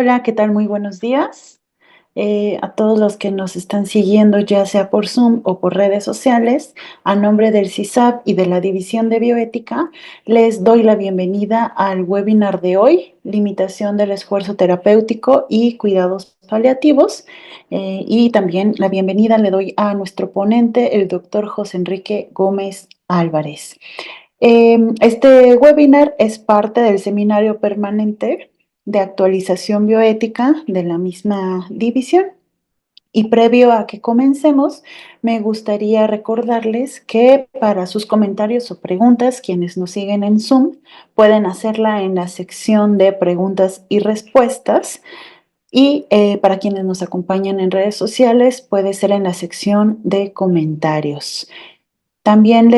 Hola, ¿qué tal? Muy buenos días. A todos los que nos están siguiendo, ya sea por Zoom o por redes sociales, a nombre del CISAP y de la División de Bioética, les doy la bienvenida al webinar de hoy, Limitación del esfuerzo terapéutico y cuidados paliativos. Y también la bienvenida le doy a nuestro ponente, el doctor José Enrique Gómez Álvarez. Este webinar es parte del seminario permanente de actualización bioética de la misma división. Y previo a que comencemos, me gustaría recordarles que para sus comentarios o preguntas, quienes nos siguen en Zoom, pueden hacerla en la sección de preguntas y respuestas. Y para quienes nos acompañan en redes sociales, puede ser en la sección de comentarios. También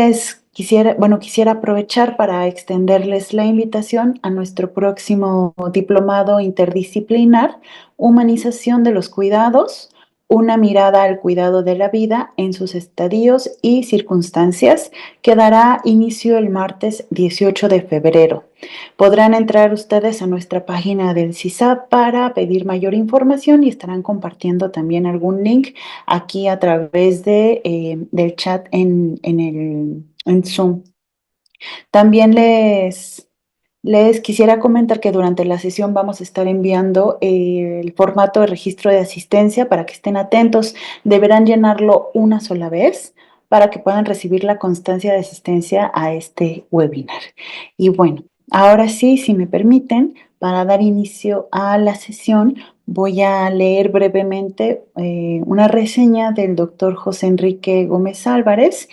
quisiera aprovechar para extenderles la invitación a nuestro próximo diplomado interdisciplinar, Humanización de los Cuidados, una mirada al cuidado de la vida en sus estadios y circunstancias, que dará inicio el martes 18 de febrero. Podrán entrar ustedes a nuestra página del CISAP para pedir mayor información y estarán compartiendo también algún link aquí a través del chat en Zoom. También les quisiera comentar que durante la sesión vamos a estar enviando el formato de registro de asistencia para que estén atentos. Deberán llenarlo una sola vez para que puedan recibir la constancia de asistencia a este webinar. Y bueno, ahora sí, si me permiten, para dar inicio a la sesión, voy a leer brevemente una reseña del doctor José Enrique Gómez Álvarez,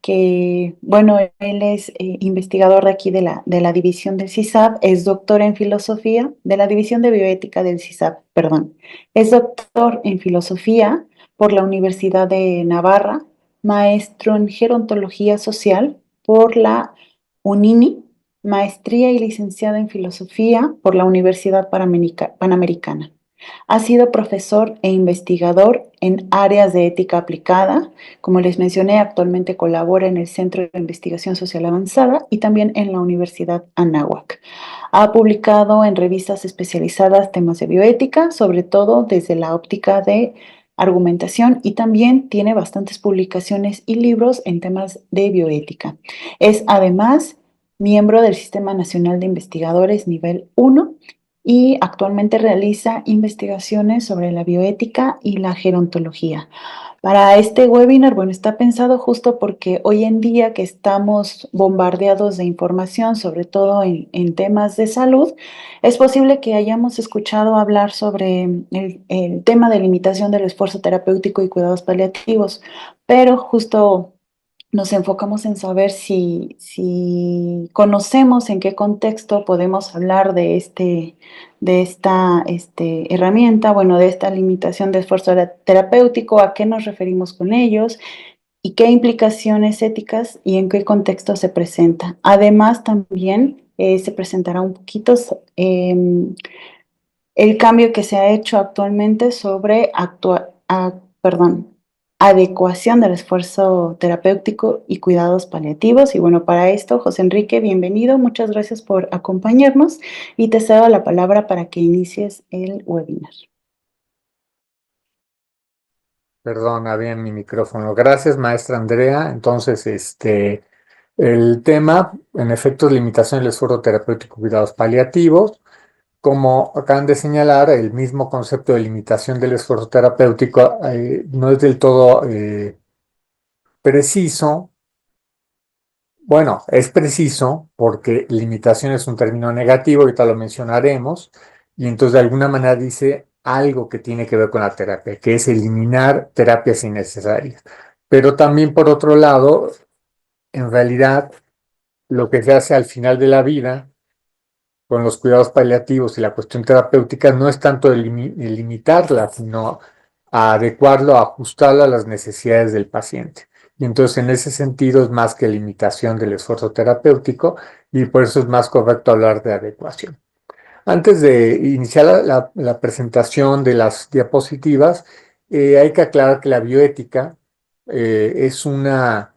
que, bueno, él es investigador de aquí de la división del CISAP, es doctor en filosofía, de la división de bioética del CISAP, perdón. Es doctor en filosofía por la Universidad de Navarra, maestro en gerontología social por la UNINI, maestría y licenciado en filosofía por la Universidad Panamericana. Ha sido profesor e investigador en áreas de ética aplicada. Como les mencioné, actualmente colabora en el Centro de Investigación Social Avanzada y también en la Universidad Anáhuac. Ha publicado en revistas especializadas temas de bioética, sobre todo desde la óptica de argumentación, y también tiene bastantes publicaciones y libros en temas de bioética. Es además miembro del Sistema Nacional de Investigadores Nivel 1 y actualmente realiza investigaciones sobre la bioética y la gerontología. Para este webinar, bueno, está pensado justo porque hoy en día que estamos bombardeados de información, sobre todo en temas de salud, es posible que hayamos escuchado hablar sobre el tema de limitación del esfuerzo terapéutico y cuidados paliativos, pero justo nos enfocamos en saber si conocemos en qué contexto podemos hablar de esta herramienta, bueno, de esta limitación de esfuerzo terapéutico, a qué nos referimos con ellos y qué implicaciones éticas y en qué contexto se presenta. Además, también se presentará un poquito el cambio que se ha hecho actualmente sobre perdón, adecuación del esfuerzo terapéutico y cuidados paliativos. Y bueno, para esto, José Enrique, bienvenido. Muchas gracias por acompañarnos y te cedo la palabra para que inicies el webinar. Perdón, había en mi micrófono. Gracias, maestra Andrea. Entonces, el tema, en efecto, es limitación del esfuerzo terapéutico y cuidados paliativos. Como acaban de señalar, el mismo concepto de limitación del esfuerzo terapéutico no es del todo preciso. Bueno, es preciso porque limitación es un término negativo, ahorita lo mencionaremos, y entonces de alguna manera dice algo que tiene que ver con la terapia, que es eliminar terapias innecesarias. Pero también por otro lado, en realidad, lo que se hace al final de la vida con los cuidados paliativos y la cuestión terapéutica no es tanto limitarla, sino a adecuarlo, a ajustarlo a las necesidades del paciente. Y entonces en ese sentido es más que limitación del esfuerzo terapéutico y por eso es más correcto hablar de adecuación. Antes de iniciar la presentación de las diapositivas, hay que aclarar que la bioética es una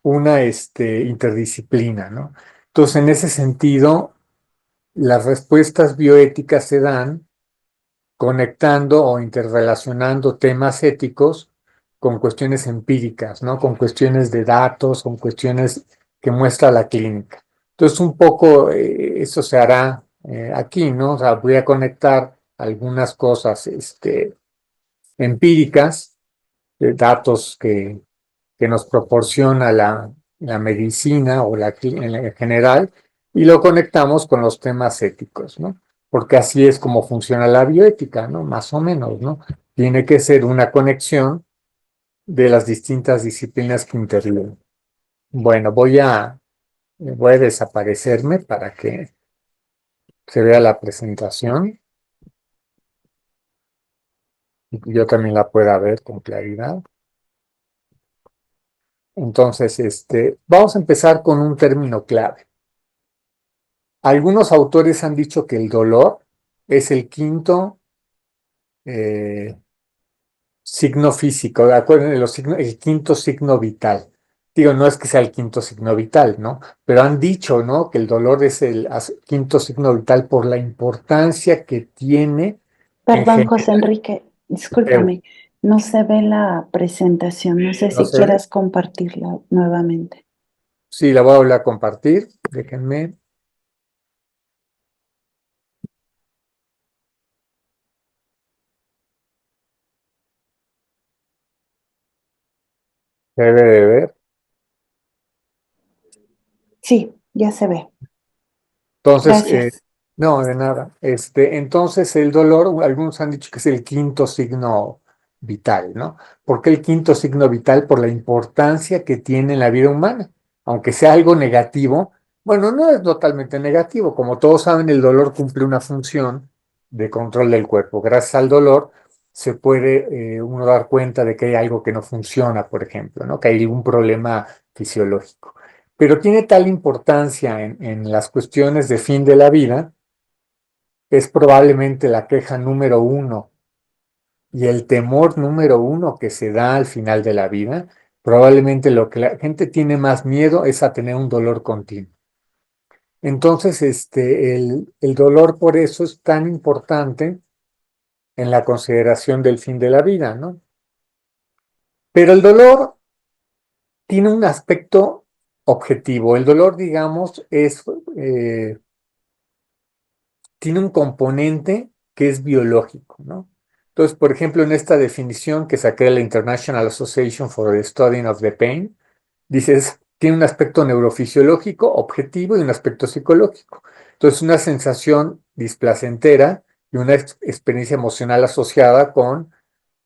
interdisciplina, ¿no? Entonces, en ese sentido, las respuestas bioéticas se dan conectando o interrelacionando temas éticos con cuestiones empíricas, ¿no? Con cuestiones de datos, con cuestiones que muestra la clínica. Entonces, un poco eso se hará aquí, ¿no? O sea, voy a conectar algunas cosas empíricas, datos que nos proporciona la medicina o en general, y lo conectamos con los temas éticos, ¿no? Porque así es como funciona la bioética, ¿no? Más o menos, ¿no? Tiene que ser una conexión de las distintas disciplinas que intervienen. Bueno, voy a desaparecerme para que se vea la presentación y yo también la pueda ver con claridad. Entonces, vamos a empezar con un término clave. Algunos autores han dicho que el dolor es el quinto eh, signo físico, ¿de acuerdo? El quinto signo vital. Digo, no es que sea el quinto signo vital, ¿no? Pero han dicho, ¿no? Que el dolor es el quinto signo vital por la importancia que tiene en Perdón, José general. Enrique, discúlpame, no se ve la presentación, no sé ¿No si se ve? quieras compartirla nuevamente. Sí, la voy a volver a compartir. Déjenme. Se debe de ver. Sí, ya se ve. Entonces, Gracias. no, de nada. Entonces, el dolor, algunos han dicho que es el quinto signo vital, ¿no? ¿Por qué el quinto signo vital? Por la importancia que tiene en la vida humana. Aunque sea algo negativo, bueno, no es totalmente negativo. Como todos saben, el dolor cumple una función de control del cuerpo. Gracias al dolor se puede uno dar cuenta de que hay algo que no funciona, por ejemplo, ¿no? Que hay algún problema fisiológico, pero tiene tal importancia en las cuestiones de fin de la vida, es probablemente la queja número uno y el temor número uno que se da al final de la vida. Probablemente lo que la gente tiene más miedo es a tener un dolor continuo. Entonces, el dolor por eso es tan importante en la consideración del fin de la vida, ¿no? Pero el dolor tiene un aspecto objetivo. El dolor, digamos, tiene un componente que es biológico, ¿no? Entonces, por ejemplo, en esta definición que saqué de la International Association for the Study of the Pain, dices, tiene un aspecto neurofisiológico, objetivo y un aspecto psicológico. Entonces, una sensación displacentera y una experiencia emocional asociada con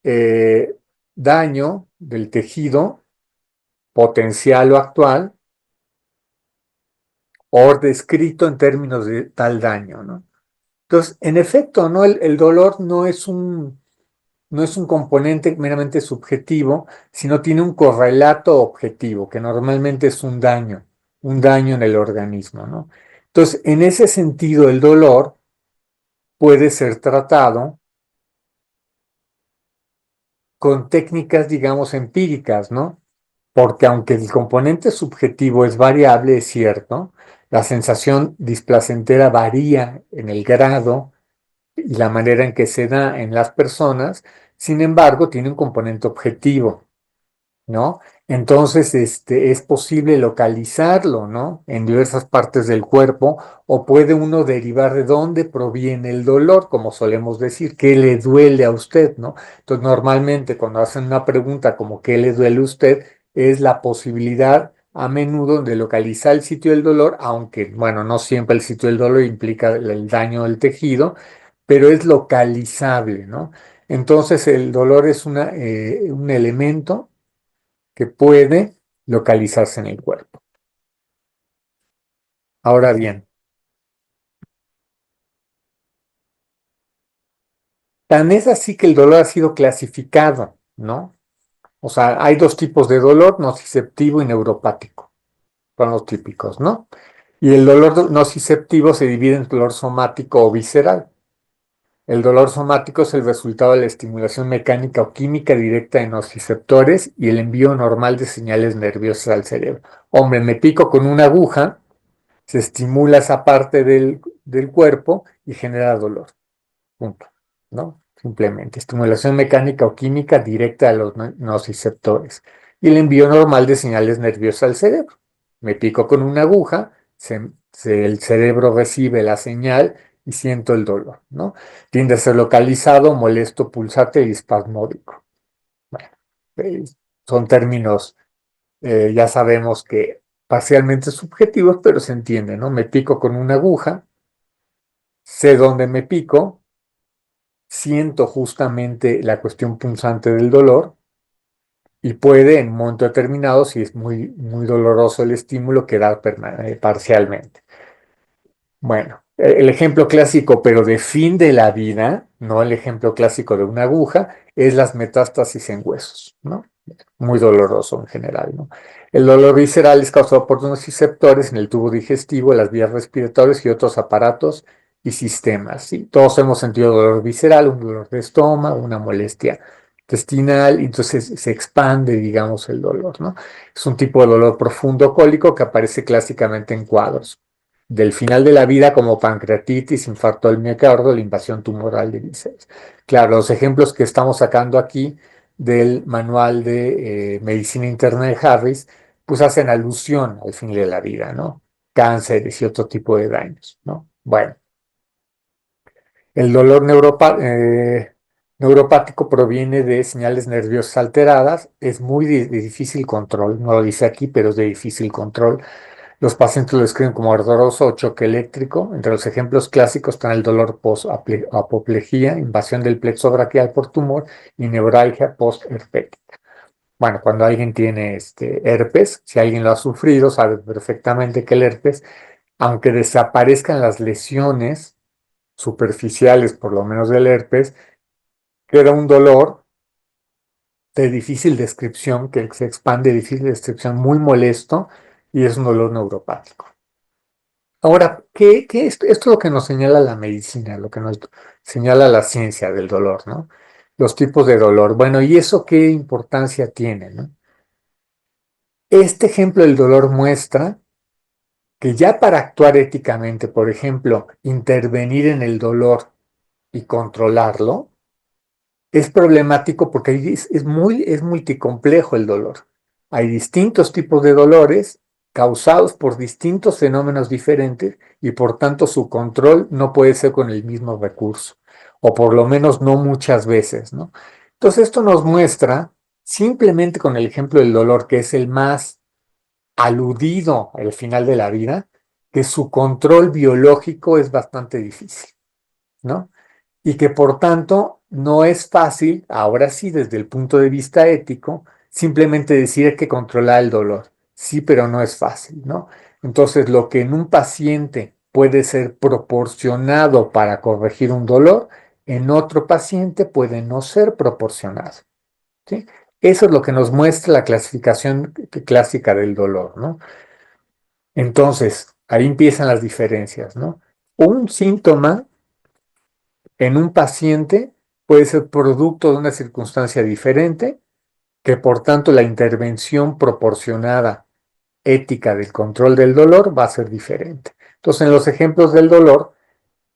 eh, daño del tejido potencial o actual o descrito en términos de tal daño, ¿no? Entonces, en efecto, ¿no? El dolor no es un componente meramente subjetivo, sino tiene un correlato objetivo, que normalmente es un daño en el organismo, ¿no? Entonces, en ese sentido, el dolor puede ser tratado con técnicas, digamos, empíricas, ¿no? Porque aunque el componente subjetivo es variable, es cierto, la sensación displacentera varía en el grado y la manera en que se da en las personas, sin embargo, tiene un componente objetivo, ¿no? Entonces, es posible localizarlo, ¿no? En diversas partes del cuerpo, o puede uno derivar de dónde proviene el dolor, como solemos decir, qué le duele a usted, ¿no? Entonces, normalmente cuando hacen una pregunta como ¿qué le duele a usted? Es la posibilidad a menudo de localizar el sitio del dolor, aunque, bueno, no siempre el sitio del dolor implica el daño del tejido, pero es localizable, ¿no? Entonces, el dolor es un elemento que puede localizarse en el cuerpo. Ahora bien, tan es así que el dolor ha sido clasificado, ¿no? O sea, hay dos tipos de dolor, nociceptivo y neuropático, son los típicos, ¿no? Y el dolor nociceptivo se divide en dolor somático o visceral. El dolor somático es el resultado de la estimulación mecánica o química directa de nociceptores y el envío normal de señales nerviosas al cerebro. Hombre, me pico con una aguja Se estimula esa parte del cuerpo y genera dolor. Punto. ¿No? Simplemente. Estimulación mecánica o química directa a los nociceptores. Y el envío normal de señales nerviosas al cerebro. Me pico con una aguja, el cerebro recibe la señal y siento el dolor, ¿no? Tiende a ser localizado, molesto, pulsante y espasmódico. Bueno, eh, son términos, ya sabemos que parcialmente subjetivos, pero se entiende, ¿no? Me pico con una aguja, sé dónde me pico, siento justamente la cuestión punzante del dolor y puede en un momento determinado, si es muy, muy doloroso el estímulo, quedar parcialmente. Bueno, el ejemplo clásico, pero de fin de la vida, no el ejemplo clásico de una aguja, es las metástasis en huesos, ¿no? Muy doloroso en general, ¿no? El dolor visceral es causado por unos receptores en el tubo digestivo, las vías respiratorias y otros aparatos y sistemas, ¿sí? Todos hemos sentido dolor visceral, un dolor de estómago, una molestia intestinal, y entonces se expande, digamos, el dolor, ¿no? Es un tipo de dolor profundo cólico que aparece clásicamente en cuadros del final de la vida como pancreatitis, infarto del miocardio, la invasión tumoral de vísceras. Claro, los ejemplos que estamos sacando aquí del manual de medicina interna de Harris, pues hacen alusión al fin de la vida, ¿no? Cánceres y otro tipo de daños, ¿no? Bueno, el dolor neuropático proviene de señales nerviosas alteradas, es muy de difícil control, no lo dice aquí, pero es de difícil control. Los pacientes lo describen como ardoroso o choque eléctrico. Entre los ejemplos clásicos están el dolor post-apoplejía, invasión del plexo braquial por tumor y neuralgia post-herpética. Bueno, cuando alguien tiene herpes, si alguien lo ha sufrido, sabe perfectamente que el herpes, aunque desaparezcan las lesiones superficiales, por lo menos del herpes, queda un dolor de difícil descripción, que se expande de difícil descripción, muy molesto, y es un dolor neuropático. Ahora, esto es lo que nos señala la medicina, lo que nos señala la ciencia del dolor, ¿no? Los tipos de dolor. Bueno, ¿y eso qué importancia tiene, no? Este ejemplo del dolor muestra que ya para actuar éticamente, por ejemplo, intervenir en el dolor y controlarlo, es problemático porque es multicomplejo el dolor. Hay distintos tipos de dolores causados por distintos fenómenos diferentes y por tanto su control no puede ser con el mismo recurso, o por lo menos no muchas veces, ¿no? Entonces esto nos muestra, simplemente con el ejemplo del dolor, que es el más aludido al final de la vida, que su control biológico es bastante difícil, ¿no? Y que por tanto no es fácil, ahora sí, desde el punto de vista ético, simplemente decir que controlar el dolor. Sí, pero no es fácil, ¿no? Entonces, lo que en un paciente puede ser proporcionado para corregir un dolor, en otro paciente puede no ser proporcionado, ¿sí? Eso es lo que nos muestra la clasificación clásica del dolor, ¿no? Entonces, ahí empiezan las diferencias, ¿no? Un síntoma en un paciente puede ser producto de una circunstancia diferente, que por tanto la intervención proporcionada ética del control del dolor va a ser diferente. Entonces, en los ejemplos del dolor,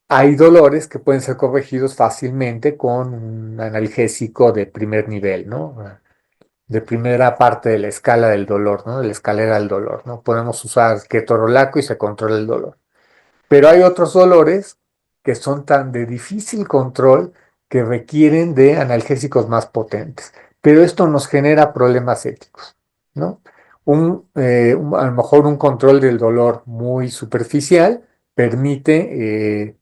hay dolores que pueden ser corregidos fácilmente con un analgésico de primer nivel, ¿no? De primera parte de la escala del dolor, ¿no? De la escalera del dolor, ¿no? Podemos usar ketorolaco y se controla el dolor. Pero hay otros dolores que son tan de difícil control que requieren de analgésicos más potentes. Pero esto nos genera problemas éticos, ¿no? A lo mejor un control del dolor muy superficial permite,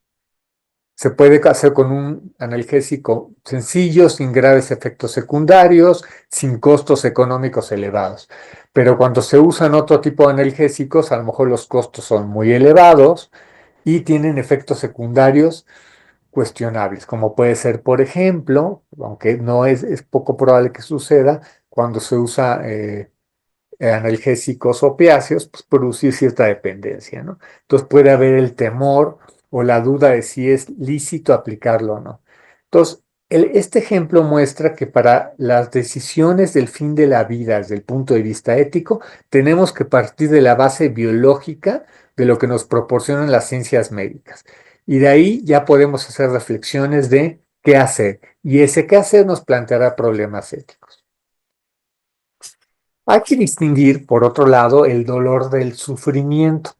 se puede hacer con un analgésico sencillo, sin graves efectos secundarios, sin costos económicos elevados. Pero cuando se usan otro tipo de analgésicos, a lo mejor los costos son muy elevados y tienen efectos secundarios cuestionables, como puede ser, por ejemplo, aunque no es poco probable que suceda, cuando se usa analgésicos opiáceos, pues producir cierta dependencia, ¿no? Entonces puede haber el temor o la duda de si es lícito aplicarlo o no. Entonces, Este ejemplo muestra que para las decisiones del fin de la vida desde el punto de vista ético, tenemos que partir de la base biológica de lo que nos proporcionan las ciencias médicas. Y de ahí ya podemos hacer reflexiones de qué hacer. Y ese qué hacer nos planteará problemas éticos. Hay que distinguir, por otro lado, el dolor del sufrimiento.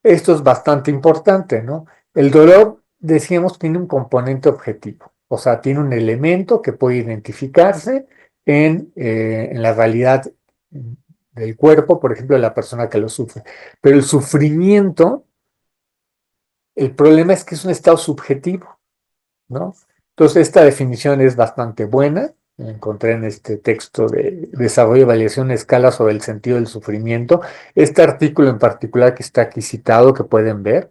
Esto es bastante importante, ¿no? El dolor, decíamos, tiene un componente objetivo, o sea, tiene un elemento que puede identificarse en la realidad del cuerpo, por ejemplo, de la persona que lo sufre. Pero el sufrimiento, el problema es que es un estado subjetivo, ¿no? Entonces, esta definición es bastante buena. La encontré en este texto de Desarrollo y Validación Escala sobre el sentido del sufrimiento. Este artículo en particular que está aquí citado, que pueden ver,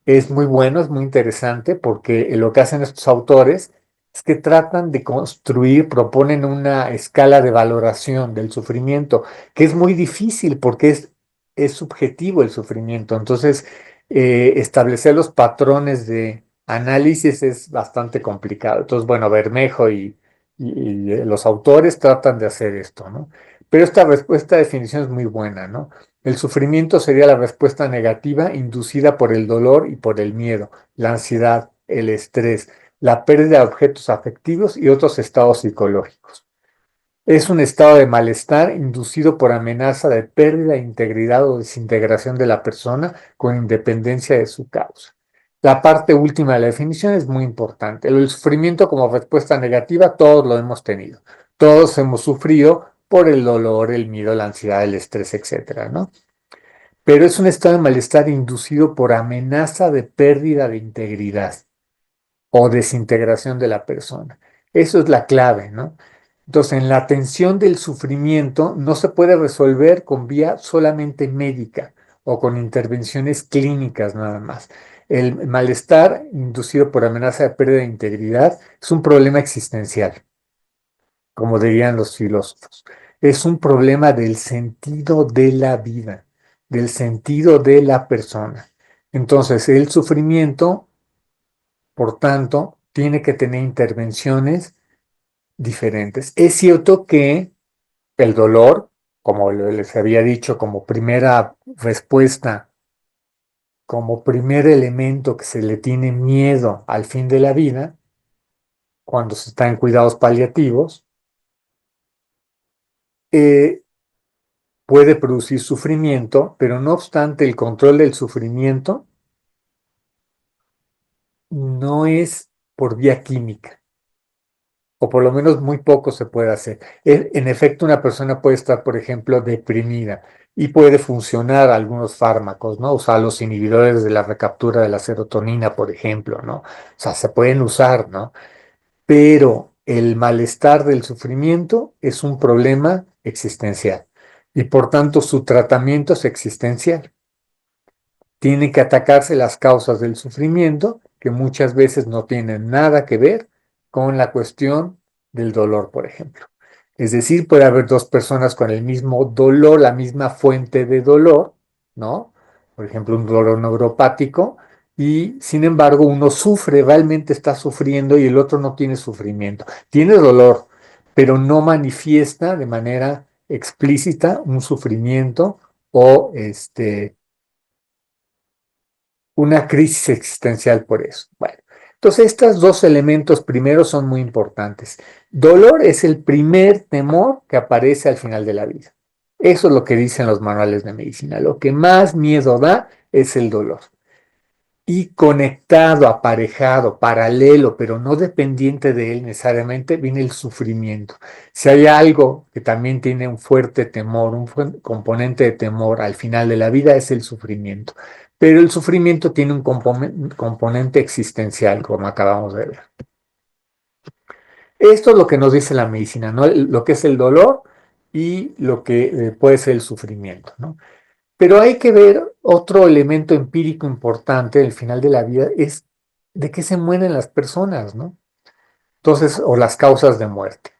es muy bueno, es muy interesante porque lo que hacen estos autores es que tratan de construir, proponen una escala de valoración del sufrimiento, que es muy difícil porque es subjetivo el sufrimiento. Entonces, establecer los patrones de análisis es bastante complicado. Entonces, bueno, Bermejo y los autores tratan de hacer esto, ¿no? Pero esta definición es muy buena, ¿no? El sufrimiento sería la respuesta negativa inducida por el dolor y por el miedo, la ansiedad, el estrés, la pérdida de objetos afectivos y otros estados psicológicos. Es un estado de malestar inducido por amenaza de pérdida de integridad o desintegración de la persona con independencia de su causa. La parte última de la definición es muy importante. El sufrimiento como respuesta negativa, todos lo hemos tenido. Todos hemos sufrido por el dolor, el miedo, la ansiedad, el estrés, etcétera, ¿no? Pero es un estado de malestar inducido por amenaza de pérdida de integridad o desintegración de la persona. Eso es la clave, ¿no? Entonces, en la atención del sufrimiento no se puede resolver con vía solamente médica o con intervenciones clínicas nada más. El malestar inducido por amenaza de pérdida de integridad es un problema existencial, como dirían los filósofos. Es un problema del sentido de la vida, del sentido de la persona. Entonces, el sufrimiento, por tanto, tiene que tener intervenciones diferentes. Es cierto que el dolor, como les había dicho, como primera respuesta, como primer elemento que se le tiene miedo al fin de la vida, cuando se está en cuidados paliativos, eh, puede producir sufrimiento, pero no obstante, el control del sufrimiento no es por vía química, o por lo menos muy poco se puede hacer. En efecto, una persona puede estar, por ejemplo, deprimida y puede funcionar algunos fármacos, ¿no? O sea, los inhibidores de la recaptura de la serotonina, por ejemplo, ¿no? O sea, se pueden usar, ¿no? Pero el malestar del sufrimiento es un problema existencial y por tanto su tratamiento es existencial. Tiene que atacarse las causas del sufrimiento, que muchas veces no tienen nada que ver con la cuestión del dolor, por ejemplo. Es decir, puede haber dos personas con el mismo dolor, la misma fuente de dolor, ¿no? Por ejemplo, un dolor neuropático, y sin embargo uno sufre, realmente está sufriendo y el otro no tiene sufrimiento. Tiene dolor, pero no manifiesta de manera explícita un sufrimiento o una crisis existencial por eso. Bueno, entonces estos dos elementos primeros son muy importantes. Dolor es el primer temor que aparece al final de la vida. Eso es lo que dicen los manuales de medicina. Lo que más miedo da es el dolor. Y conectado, aparejado, paralelo, pero no dependiente de él necesariamente, viene el sufrimiento. Si hay algo que también tiene un fuerte temor, componente de temor al final de la vida, es el sufrimiento. Pero el sufrimiento tiene un componente existencial, como acabamos de ver. Esto es lo que nos dice la medicina, ¿no? Lo que es el dolor y lo que puede ser el sufrimiento, ¿no? Pero hay que ver otro elemento empírico importante del final de la vida, es de qué se mueren las personas, ¿no? Entonces, o las causas de muerte.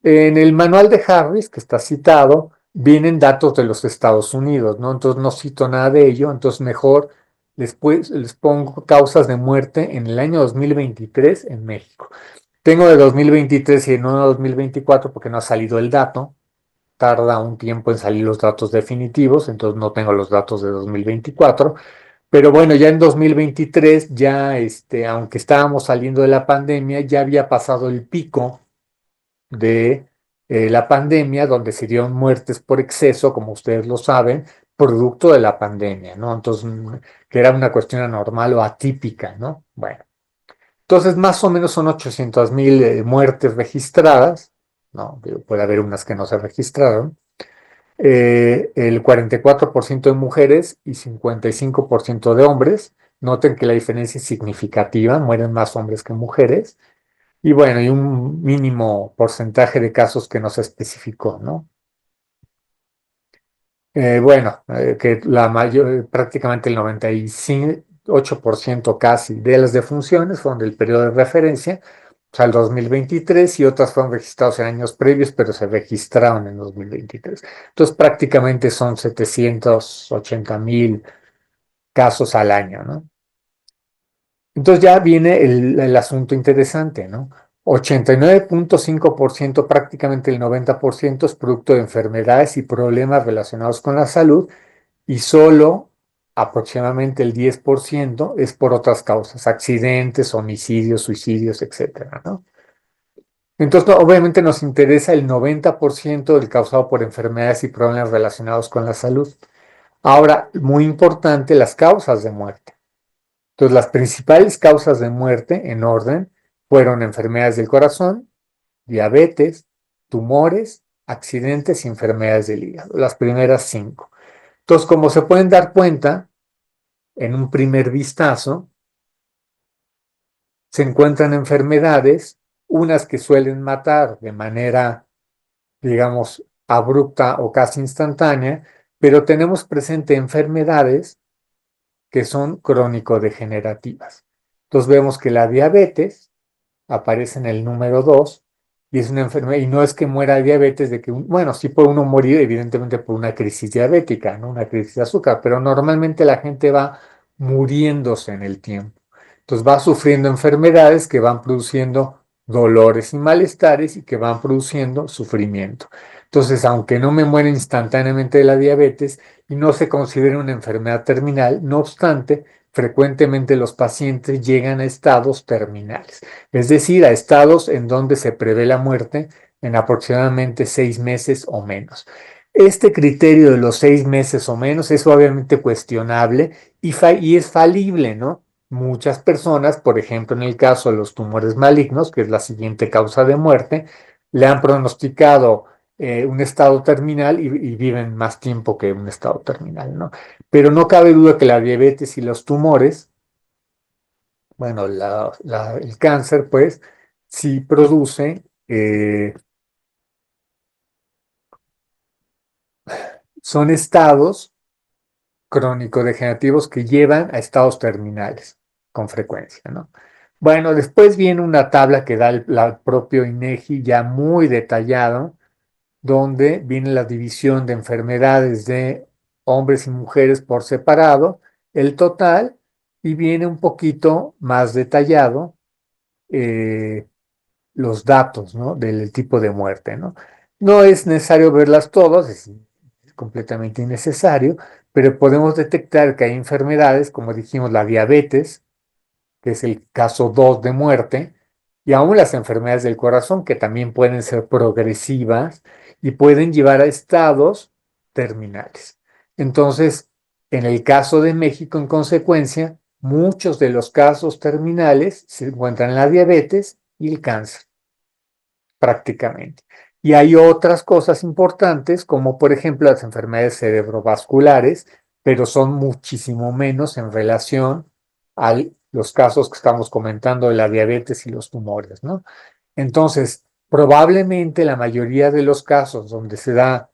En el manual de Harris, que está citado, vienen datos de los Estados Unidos, ¿no? Entonces no cito nada de ello, entonces mejor les pongo causas de muerte en el año 2023 en México. Tengo de 2023 y no de 2024 porque no ha salido el dato. Tarda un tiempo en salir los datos definitivos, entonces no tengo los datos de 2024. Pero bueno, ya en 2023, ya aunque estábamos saliendo de la pandemia, ya había pasado el pico de la pandemia, donde se dieron muertes por exceso, como ustedes lo saben, producto de la pandemia, ¿no? Entonces, que era una cuestión anormal o atípica, ¿no? Bueno, entonces más o menos son 800,000 muertes registradas, ¿no? Puede haber unas que no se registraron. El 44% de mujeres y 55% de hombres. Noten que la diferencia es significativa, mueren más hombres que mujeres. Y bueno, y un mínimo porcentaje de casos que no se especificó, ¿no? Bueno, que la mayor, prácticamente el 98% casi de las defunciones fueron del periodo de referencia, o sea, el 2023, y otras fueron registradas en años previos, pero se registraron en 2023. Entonces, prácticamente son 780,000 casos al año, ¿no? Entonces ya viene el asunto interesante, ¿no? 89,5%, prácticamente el 90% es producto de enfermedades y problemas relacionados con la salud y solo aproximadamente el 10% es por otras causas, accidentes, homicidios, suicidios, etcétera, ¿no? Entonces, obviamente nos interesa el 90% del causado por enfermedades y problemas relacionados con la salud. Ahora, muy importante, las causas de muerte. Entonces, las principales causas de muerte en orden fueron enfermedades del corazón, diabetes, tumores, accidentes y enfermedades del hígado, las primeras 5. Entonces, como se pueden dar cuenta, en un primer vistazo, se encuentran enfermedades, unas que suelen matar de manera, digamos, abrupta o casi instantánea, pero tenemos presente enfermedades que son crónico-degenerativas. Entonces vemos que la diabetes aparece en el número 2 y es una enfermedad, y no es que muera de diabetes, de que, bueno, sí puede uno morir evidentemente por una crisis diabética, ¿no? Una crisis de azúcar, pero normalmente la gente va muriéndose en el tiempo. Entonces va sufriendo enfermedades que van produciendo dolores y malestares y que van produciendo sufrimiento. Entonces, aunque no me muera instantáneamente de la diabetes y no se considera una enfermedad terminal, no obstante, frecuentemente los pacientes llegan a estados terminales, es decir, a estados en donde se prevé la muerte en aproximadamente 6 meses o menos. Este criterio de los 6 meses o menos es obviamente cuestionable y es falible, ¿no? Muchas personas, por ejemplo, en el caso de los tumores malignos, que es la siguiente causa de muerte, le han pronosticado un estado terminal y viven más tiempo que un estado terminal, ¿no? Pero no cabe duda que la diabetes y los tumores, bueno, el cáncer, pues, sí produce, son estados crónico-degenerativos que llevan a estados terminales con frecuencia, ¿no? Bueno, después viene una tabla que da el propio INEGI ya muy detallado, donde viene la división de enfermedades de hombres y mujeres por separado, el total, y viene un poquito más detallado eh, los datos, ¿no? Del tipo de muerte, ¿no? No es necesario verlas todas, es completamente innecesario, pero podemos detectar que hay enfermedades, como dijimos, la diabetes, que es el caso 2 de muerte, y aún las enfermedades del corazón, que también pueden ser progresivas y pueden llevar a estados terminales. Entonces, en el caso de México, en consecuencia, muchos de los casos terminales se encuentran en la diabetes y el cáncer, prácticamente. Y hay otras cosas importantes, como por ejemplo las enfermedades cerebrovasculares, pero son muchísimo menos en relación a los casos que estamos comentando de la diabetes y los tumores, ¿no? Entonces, probablemente la mayoría de los casos donde se da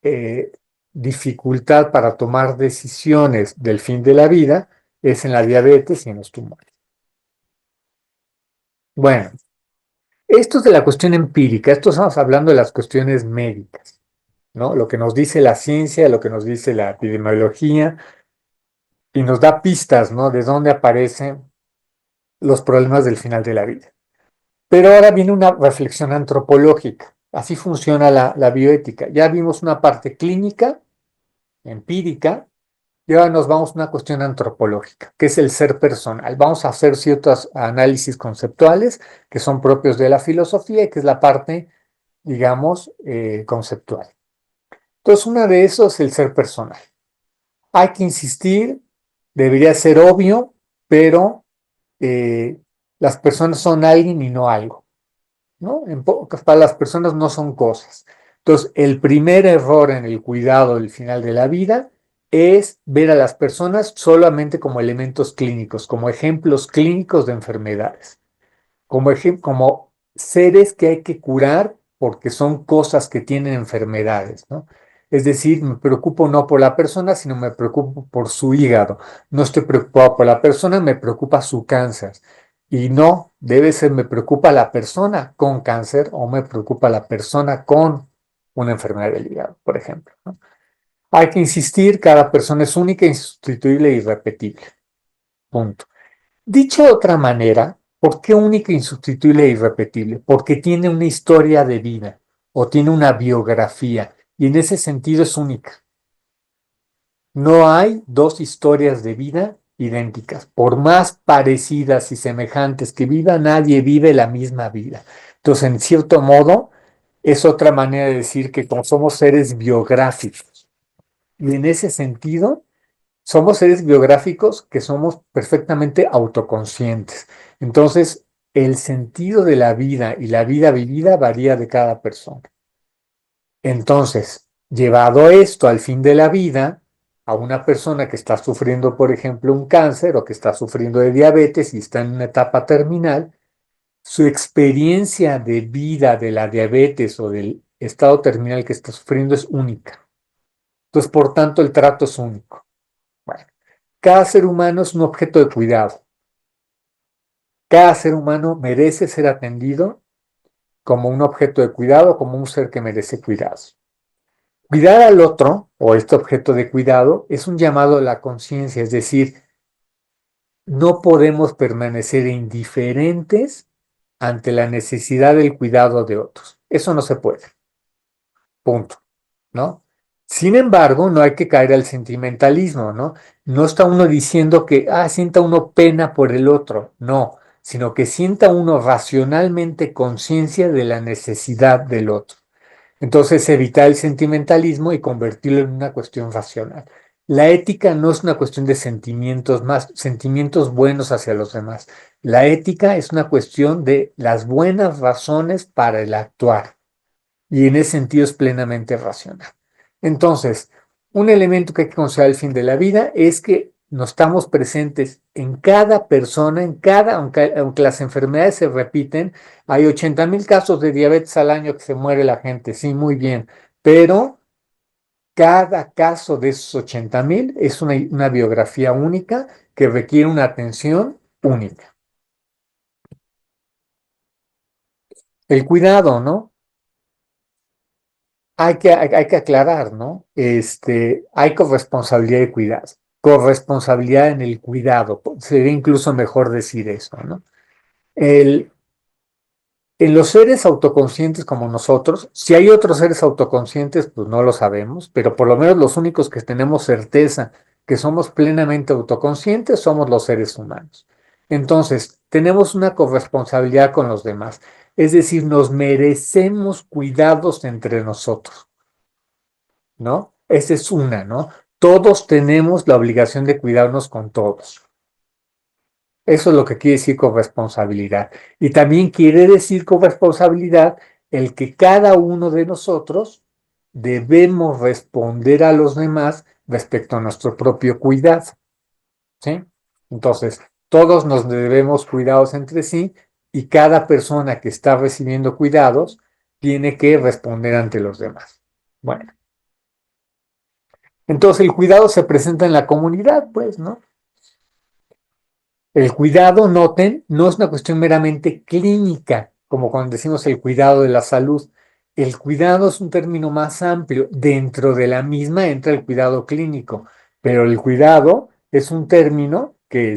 eh, dificultad para tomar decisiones del fin de la vida es en la diabetes y en los tumores. Bueno, esto es de la cuestión empírica, esto estamos hablando de las cuestiones médicas, ¿no? Lo que nos dice la ciencia, lo que nos dice la epidemiología, y nos da pistas, ¿no? De dónde aparecen los problemas del final de la vida. Pero ahora viene una reflexión antropológica. Así funciona la bioética. Ya vimos una parte clínica, empírica, y ahora nos vamos a una cuestión antropológica, que es el ser personal. Vamos a hacer ciertos análisis conceptuales que son propios de la filosofía y que es la parte, digamos, conceptual. Entonces, una de esos es el ser personal. Hay que insistir, debería ser obvio, pero las personas son alguien y no algo, ¿no? En pocas palabras, las personas no son cosas. Entonces, el primer error en el cuidado del final de la vida es ver a las personas solamente como elementos clínicos, como ejemplos clínicos de enfermedades, como seres que hay que curar porque son cosas que tienen enfermedades, ¿no? Es decir, me preocupo no por la persona, sino me preocupo por su hígado. No estoy preocupado por la persona, me preocupa su cáncer. Y no, debe ser, me preocupa la persona con cáncer o me preocupa la persona con una enfermedad del hígado, por ejemplo, ¿no? Hay que insistir, cada persona es única, insustituible e irrepetible. Punto. Dicho de otra manera, ¿por qué única, insustituible e irrepetible? Porque tiene una historia de vida o tiene una biografía y en ese sentido es única. No hay dos historias de vida idénticas. Por más parecidas y semejantes que viva, nadie vive la misma vida. Entonces, en cierto modo, es otra manera de decir que como somos seres biográficos. Y en ese sentido, somos seres biográficos que somos perfectamente autoconscientes. Entonces, el sentido de la vida y la vida vivida varía de cada persona. Entonces, llevado esto al fin de la vida, a una persona que está sufriendo, por ejemplo, un cáncer o que está sufriendo de diabetes y está en una etapa terminal, su experiencia de vida de la diabetes o del estado terminal que está sufriendo es única. Entonces, por tanto, el trato es único. Bueno, cada ser humano es un objeto de cuidado. Cada ser humano merece ser atendido como un objeto de cuidado, como un ser que merece cuidados. Cuidar al otro, o este objeto de cuidado, es un llamado a la conciencia, es decir, no podemos permanecer indiferentes ante la necesidad del cuidado de otros. Eso no se puede. Punto. ¿No? Sin embargo, no hay que caer al sentimentalismo, ¿no? No está uno diciendo que, sienta uno pena por el otro, no, sino que sienta uno racionalmente conciencia de la necesidad del otro. Entonces, evitar el sentimentalismo y convertirlo en una cuestión racional. La ética no es una cuestión de sentimientos más, sentimientos buenos hacia los demás. La ética es una cuestión de las buenas razones para el actuar y en ese sentido es plenamente racional. Entonces, un elemento que hay que considerar al fin de la vida es que no estamos presentes en cada persona, aunque las enfermedades se repiten, hay 80,000 casos de diabetes al año que se muere la gente, sí, muy bien, pero cada caso de esos 80,000 es una biografía única que requiere una atención única. El cuidado, ¿no? Hay que aclarar, ¿no? Hay corresponsabilidad de cuidado, corresponsabilidad en el cuidado, sería incluso mejor decir eso, ¿no? El, en los seres autoconscientes como nosotros, si hay otros seres autoconscientes, pues no lo sabemos, pero por lo menos los únicos que tenemos certeza que somos plenamente autoconscientes somos los seres humanos. Entonces, tenemos una corresponsabilidad con los demás, es decir, nos merecemos cuidados entre nosotros. ¿No? Esa es una, ¿no? Todos tenemos la obligación de cuidarnos con todos. Eso es lo que quiere decir corresponsabilidad. Y también quiere decir corresponsabilidad el que cada uno de nosotros debemos responder a los demás respecto a nuestro propio cuidado, ¿sí? Entonces, todos nos debemos cuidados entre sí y cada persona que está recibiendo cuidados tiene que responder ante los demás. Bueno. Entonces el cuidado se presenta en la comunidad, pues, ¿no? El cuidado, noten, no es una cuestión meramente clínica, como cuando decimos el cuidado de la salud. El cuidado es un término más amplio. Dentro de la misma entra el cuidado clínico, pero el cuidado es un término que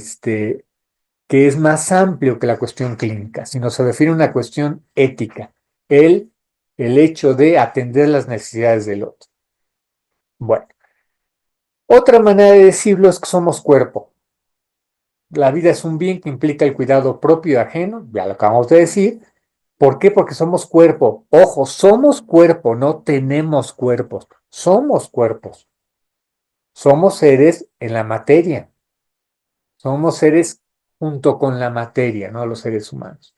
es más amplio que la cuestión clínica, sino se refiere a una cuestión ética, el, el hecho de atender las necesidades del otro. Bueno, otra manera de decirlo es que somos cuerpo. La vida es un bien que implica el cuidado propio y ajeno, ya lo acabamos de decir. ¿Por qué? Porque somos cuerpo. Ojo, somos cuerpo, no tenemos cuerpos. Somos cuerpos. Somos seres en la materia. Somos seres junto con la materia, no los seres humanos.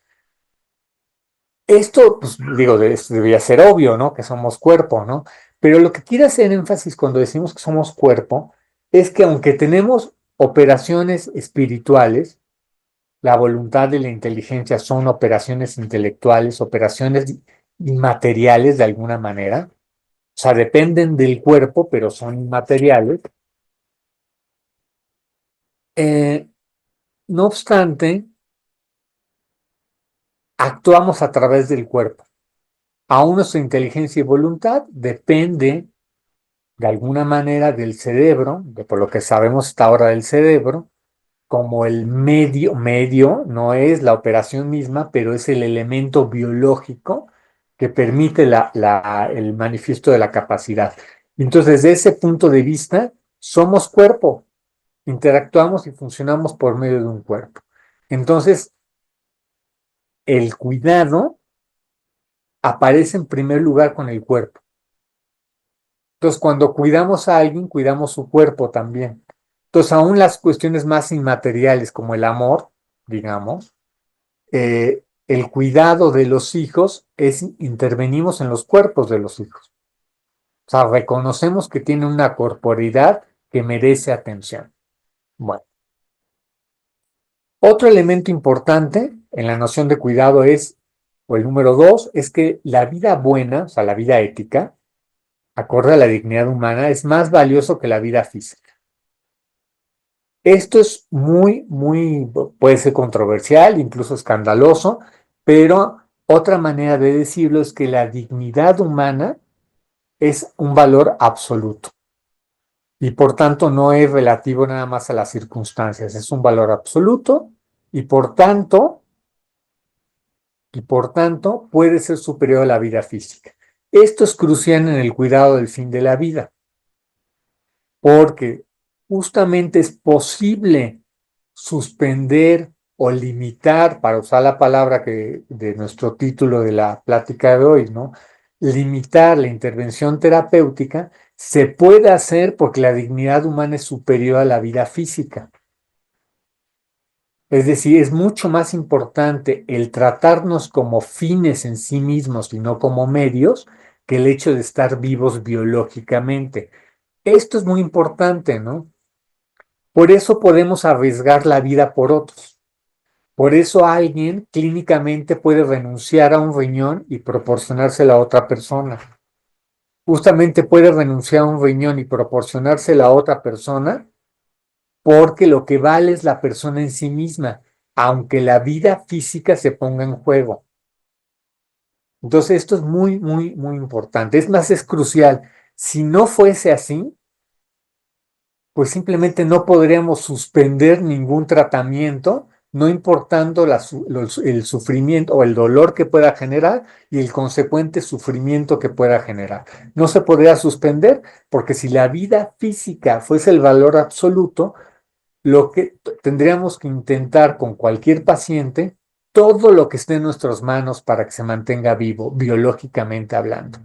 Esto, pues digo, debería ser obvio, ¿no? Que somos cuerpo, ¿no? Pero lo que quiero hacer énfasis cuando decimos que somos cuerpo es que aunque tenemos operaciones espirituales, la voluntad y la inteligencia son operaciones intelectuales, operaciones inmateriales de alguna manera, o sea, dependen del cuerpo, pero son inmateriales. Eh, no obstante, actuamos a través del cuerpo. Aún nuestra inteligencia y voluntad depende de alguna manera del cerebro, de por lo que sabemos hasta ahora del cerebro, como el medio no es la operación misma, pero es el elemento biológico que permite el manifiesto de la capacidad. Entonces, desde ese punto de vista, somos cuerpo, interactuamos y funcionamos por medio de un cuerpo. Entonces, el cuidado aparece en primer lugar con el cuerpo. Entonces, cuando cuidamos a alguien, cuidamos su cuerpo también. Entonces, aún las cuestiones más inmateriales como el amor, digamos, el cuidado de los hijos es intervenimos en los cuerpos de los hijos. O sea, reconocemos que tiene una corporeidad que merece atención. Bueno, otro elemento importante en la noción de cuidado es, o el número dos, es que la vida buena, o sea, la vida ética, acorde a la dignidad humana, es más valioso que la vida física. Esto es puede ser controversial, incluso escandaloso, pero otra manera de decirlo es que la dignidad humana es un valor absoluto y por tanto no es relativo nada más a las circunstancias, es un valor absoluto y por tanto puede ser superior a la vida física. Esto es crucial en el cuidado del fin de la vida, porque justamente es posible suspender o limitar, para usar la palabra de nuestro título de la plática de hoy, ¿no? Limitar la intervención terapéutica se puede hacer porque la dignidad humana es superior a la vida física. Es decir, es mucho más importante el tratarnos como fines en sí mismos y no como medios que el hecho de estar vivos biológicamente. Esto es muy importante, ¿no? Por eso podemos arriesgar la vida por otros. Por eso alguien clínicamente puede renunciar a un riñón y proporcionárselo a otra persona. Justamente puede renunciar a un riñón y proporcionárselo a otra persona porque lo que vale es la persona en sí misma, aunque la vida física se ponga en juego. Entonces esto es muy importante. Es más, es crucial. Si no fuese así, pues simplemente no podríamos suspender ningún tratamiento, no importando el sufrimiento o el dolor que pueda generar y el consecuente sufrimiento que pueda generar. No se podría suspender porque si la vida física fuese el valor absoluto, lo que tendríamos que intentar con cualquier paciente, todo lo que esté en nuestras manos para que se mantenga vivo, biológicamente hablando.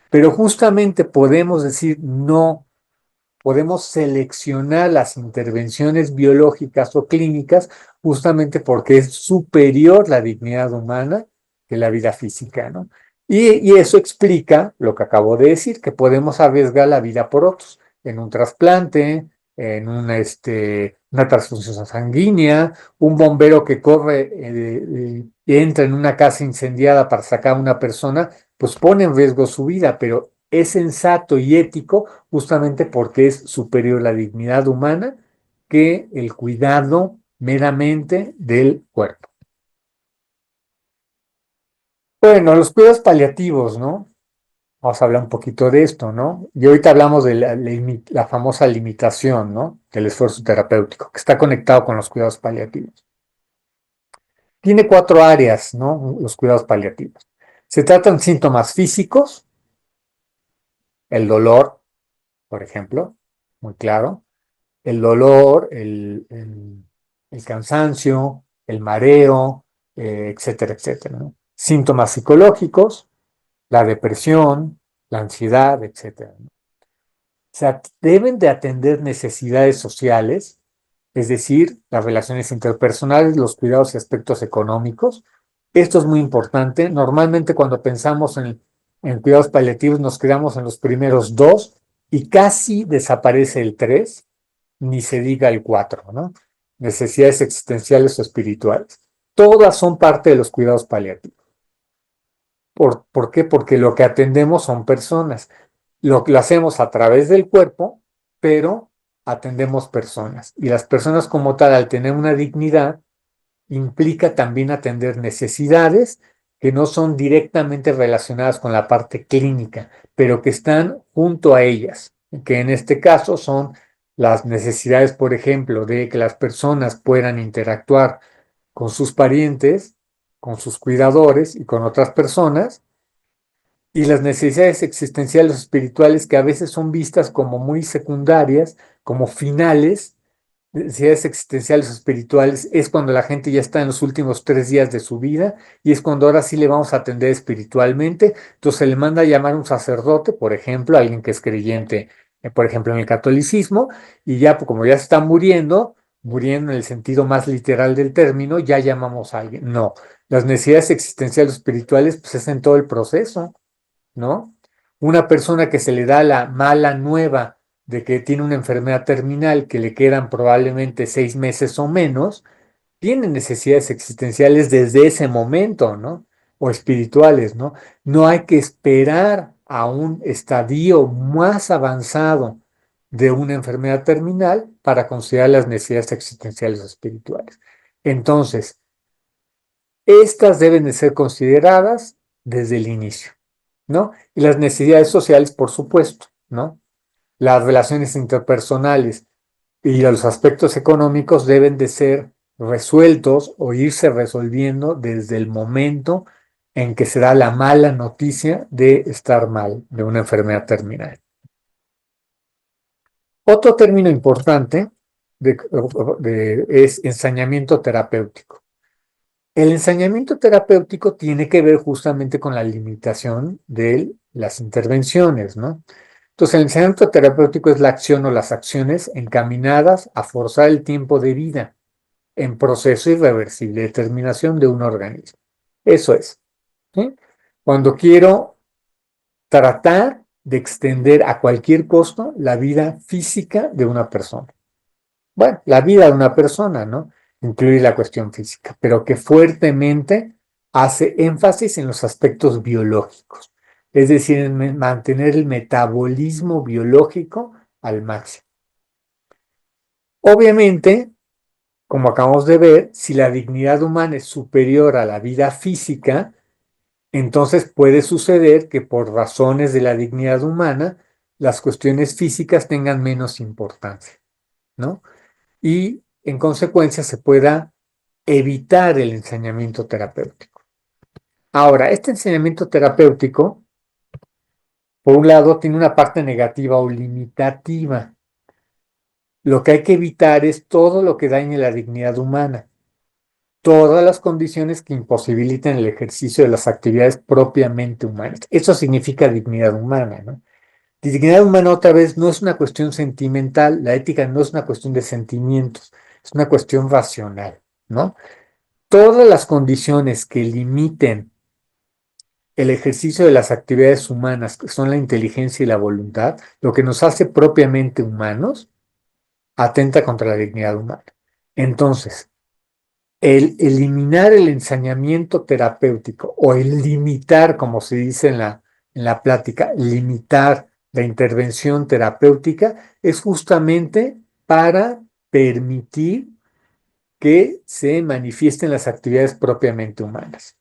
Pero justamente podemos decir no. Podemos seleccionar las intervenciones biológicas o clínicas justamente porque es superior la dignidad humana que la vida física, ¿no? Y eso explica lo que acabo de decir, que podemos arriesgar la vida por otros, en un trasplante, en una transfusión sanguínea, un bombero que corre y entra en una casa incendiada para sacar a una persona, pues pone en riesgo su vida, pero es sensato y ético justamente porque es superior la dignidad humana que el cuidado meramente del cuerpo. Bueno, los cuidados paliativos, ¿no? Vamos a hablar un poquito de esto, ¿no? Y ahorita hablamos de la famosa limitación, ¿no? Del esfuerzo terapéutico, que está conectado con los cuidados paliativos. Tiene cuatro áreas, ¿no? Los cuidados paliativos. Se tratan síntomas físicos, el dolor, por ejemplo, muy claro. El dolor, el cansancio, el mareo, etcétera, etcétera, ¿no? Síntomas psicológicos, la depresión, la ansiedad, etcétera, ¿no? O sea, deben de atender necesidades sociales, es decir, las relaciones interpersonales, los cuidados y aspectos económicos. Esto es muy importante. Normalmente cuando pensamos en cuidados paliativos nos quedamos en los primeros dos y casi desaparece el tres, ni se diga el cuatro, ¿no? Necesidades existenciales o espirituales. Todas son parte de los cuidados paliativos. ¿Por qué? Porque lo que atendemos son personas. Lo hacemos a través del cuerpo, pero atendemos personas. Y las personas como tal, al tener una dignidad, implica también atender necesidades que no son directamente relacionadas con la parte clínica, pero que están junto a ellas, que en este caso son las necesidades, por ejemplo, de que las personas puedan interactuar con sus parientes, con sus cuidadores y con otras personas, y las necesidades existenciales espirituales que a veces son vistas como muy secundarias, como finales. Necesidades existenciales o espirituales es cuando la gente ya está en los últimos 3 días de su vida y es cuando ahora sí le vamos a atender espiritualmente. Entonces se le manda a llamar a un sacerdote, por ejemplo, alguien que es creyente, por ejemplo, en el catolicismo, y ya pues, como ya se está muriendo, muriendo en el sentido más literal del término, ya llamamos a alguien. No, las necesidades existenciales o espirituales pues es en todo el proceso, ¿no? Una persona que se le da la mala nueva de que tiene una enfermedad terminal, que le quedan probablemente 6 meses o menos, tiene necesidades existenciales desde ese momento, ¿no? O espirituales, ¿no? No hay que esperar a un estadio más avanzado de una enfermedad terminal para considerar las necesidades existenciales o espirituales. Entonces, estas deben de ser consideradas desde el inicio, ¿no? Y las necesidades sociales, por supuesto, ¿no? Las relaciones interpersonales y los aspectos económicos deben de ser resueltos o irse resolviendo desde el momento en que se da la mala noticia de estar mal, de una enfermedad terminal. Otro término importante es ensañamiento terapéutico. El ensañamiento terapéutico tiene que ver justamente con la limitación de las intervenciones, ¿no? Entonces, el ensañamiento terapéutico es la acción o las acciones encaminadas a forzar el tiempo de vida en proceso irreversible de terminación de un organismo. Eso es, ¿sí? Cuando quiero tratar de extender a cualquier costo la vida física de una persona. Bueno, la vida de una persona, ¿no? Incluye la cuestión física, pero que fuertemente hace énfasis en los aspectos biológicos, es decir, en mantener el metabolismo biológico al máximo. Obviamente, como acabamos de ver, si la dignidad humana es superior a la vida física, entonces puede suceder que por razones de la dignidad humana, las cuestiones físicas tengan menos importancia, ¿no? Y en consecuencia se pueda evitar el ensañamiento terapéutico. Ahora, este ensañamiento terapéutico, por un lado, tiene una parte negativa o limitativa. Lo que hay que evitar es todo lo que dañe la dignidad humana, todas las condiciones que imposibiliten el ejercicio de las actividades propiamente humanas. Eso significa dignidad humana, ¿no? Dignidad humana otra vez no es una cuestión sentimental, la ética no es una cuestión de sentimientos, es una cuestión racional, ¿no? Todas las condiciones que limiten el ejercicio de las actividades humanas, que son la inteligencia y la voluntad, lo que nos hace propiamente humanos, atenta contra la dignidad humana. Entonces, el eliminar el ensañamiento terapéutico o el limitar, como se dice en la plática, limitar la intervención terapéutica es justamente para permitir que se manifiesten las actividades propiamente humanas.